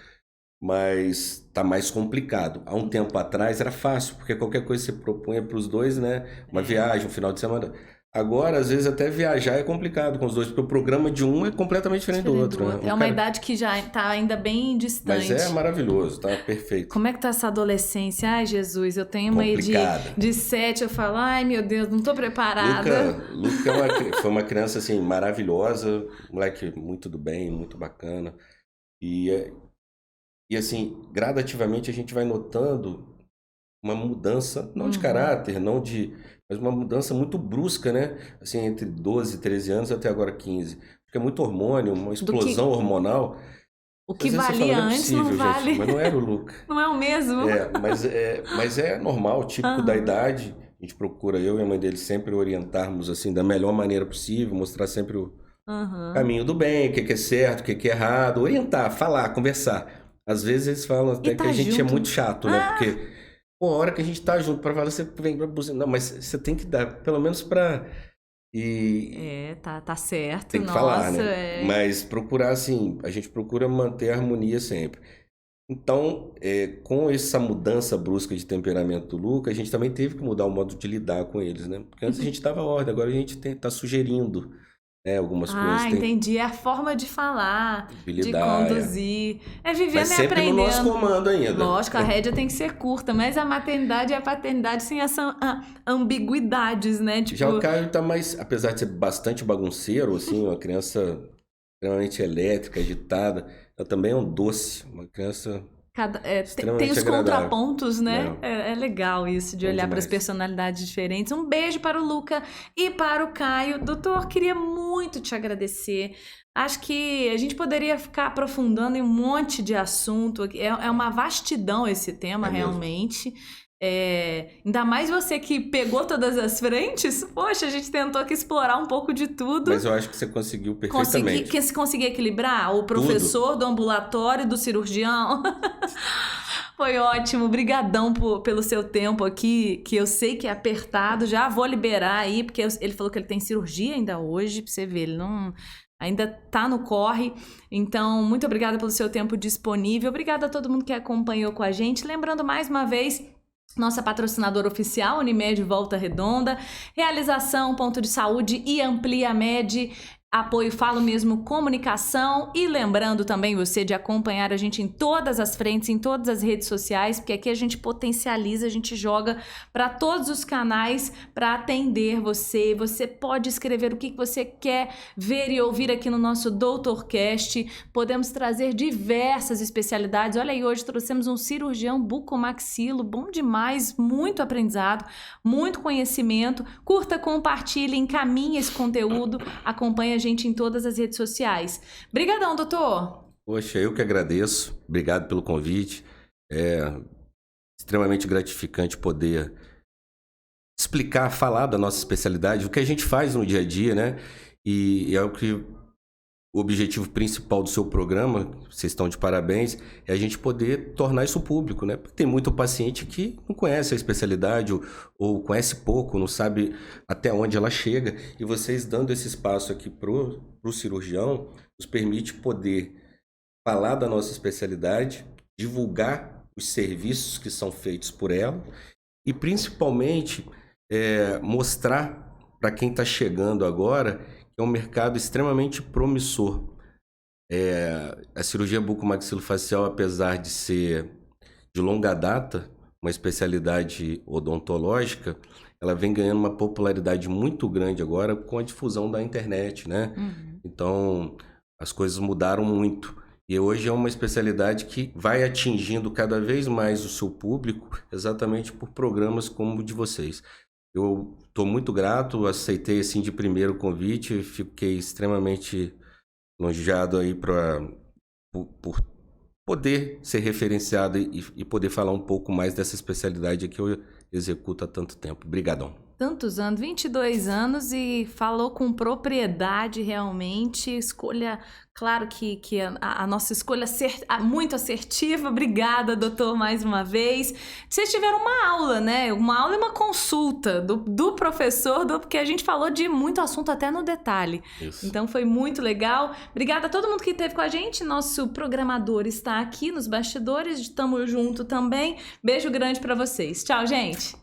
Mas tá mais complicado. Há um tempo atrás era fácil, porque qualquer coisa que você propunha para os dois, né? Uma viagem, um final de semana. Agora, às vezes, até viajar é complicado com os dois, porque o programa de um é completamente diferente do outro. Né? É uma idade que já está ainda bem distante. Mas é maravilhoso, tá perfeito. Como é que tá essa adolescência? Ai, Jesus, eu tenho uma aí de 7, eu falo, ai, meu Deus, não tô preparada. Luca foi uma criança, assim, maravilhosa, moleque muito do bem, muito bacana. E assim, gradativamente a gente vai notando uma mudança, não de caráter, mas uma mudança muito brusca, né? Assim, entre 12 e 13 anos até agora 15. Porque é muito hormônio, uma explosão hormonal. O que valia antes não vale. Gente, mas não era o Luca. Não é o mesmo? Mas é normal, típico da idade. A gente procura, eu e a mãe dele, sempre orientarmos assim da melhor maneira possível, mostrar sempre o caminho do bem, o que é certo, o que é errado, orientar, falar, conversar. Às vezes eles falam até que a gente é muito chato, né? Porque a hora que a gente tá junto para falar, você vem pra buzinar. Não, mas você tem que dar, pelo menos pra... Tá certo. Tem que falar, né? Mas procurar, assim, a gente procura manter a harmonia sempre. Então, com essa mudança brusca de temperamento do Luca, a gente também teve que mudar o modo de lidar com eles, né? Porque antes a gente dava ordem, agora a gente tá sugerindo algumas coisas. Entendi. É a forma de falar, de conduzir. É vivendo mas sempre aprendendo. No nosso comando ainda. Lógico, a rédea tem que ser curta, mas a maternidade é a paternidade sem essa ambiguidades, né? Tipo... Já o Caio tá mais, apesar de ser bastante bagunceiro, assim, uma criança extremamente elétrica, agitada, ela também é um doce, uma criança... Tem os contrapontos, né? Não. É legal isso, de olhar para as personalidades diferentes. Um beijo para o Luca e para o Caio. Doutor, queria muito te agradecer. Acho que a gente poderia ficar aprofundando em um monte de assunto. É uma vastidão esse tema, realmente. Ainda mais você que pegou todas as frentes. Poxa, a gente tentou aqui explorar um pouco de tudo. Mas eu acho que você conseguiu perfeitamente. Conseguir equilibrar o professor do ambulatório, do cirurgião. Foi ótimo. Brigadão pelo seu tempo aqui, que eu sei que é apertado. Já vou liberar aí, porque ele falou que ele tem cirurgia ainda hoje, pra você ver, ele não... Ainda tá no corre, então muito obrigada pelo seu tempo disponível. Obrigada a todo mundo que acompanhou com a gente. Lembrando mais uma vez... Nossa patrocinadora oficial, Unimed Volta Redonda, Realização Ponto de Saúde e Ampliamed, apoio Falo Mesmo Comunicação, e lembrando também você de acompanhar a gente em todas as frentes, em todas as redes sociais, porque aqui a gente potencializa, a gente joga para todos os canais para atender você. Você pode escrever o que você quer ver e ouvir aqui no nosso DoutorCast. Podemos trazer diversas especialidades. Olha aí, hoje trouxemos um cirurgião bucomaxilo, bom demais, muito aprendizado, muito conhecimento. Curta, compartilhe, encaminhe esse conteúdo, acompanhe a gente em todas as redes sociais. Brigadão, doutor! Poxa, eu que agradeço. Obrigado pelo convite. É extremamente gratificante poder explicar, falar da nossa especialidade, o que a gente faz no dia a dia, né? E é o que o objetivo principal do seu programa, vocês estão de parabéns, é a gente poder tornar isso público, né? Porque tem muito paciente que não conhece a especialidade ou conhece pouco, não sabe até onde ela chega. E vocês dando esse espaço aqui pro cirurgião, nos permite poder falar da nossa especialidade, divulgar os serviços que são feitos por ela e principalmente mostrar para quem está chegando agora que é um mercado extremamente promissor. A cirurgia bucomaxilofacial, apesar de ser de longa data, uma especialidade odontológica, ela vem ganhando uma popularidade muito grande agora com a difusão da internet, né? Então, as coisas mudaram muito. E hoje é uma especialidade que vai atingindo cada vez mais o seu público, exatamente por programas como o de vocês. Eu estou muito grato, aceitei assim de primeiro o convite, fiquei extremamente lisonjeado aí por poder ser referenciado e poder falar um pouco mais dessa especialidade que eu executo há tanto tempo. Obrigadão. Tantos anos, 22 anos, e falou com propriedade realmente, escolha, claro que a nossa escolha muito assertiva. Obrigada, doutor, mais uma vez. Vocês tiveram uma aula, né? Uma aula e uma consulta do professor, porque a gente falou de muito assunto até no detalhe. Isso. Então foi muito legal. Obrigada a todo mundo que esteve com a gente. Nosso programador está aqui nos bastidores, estamos junto também. Beijo grande para vocês. Tchau, gente!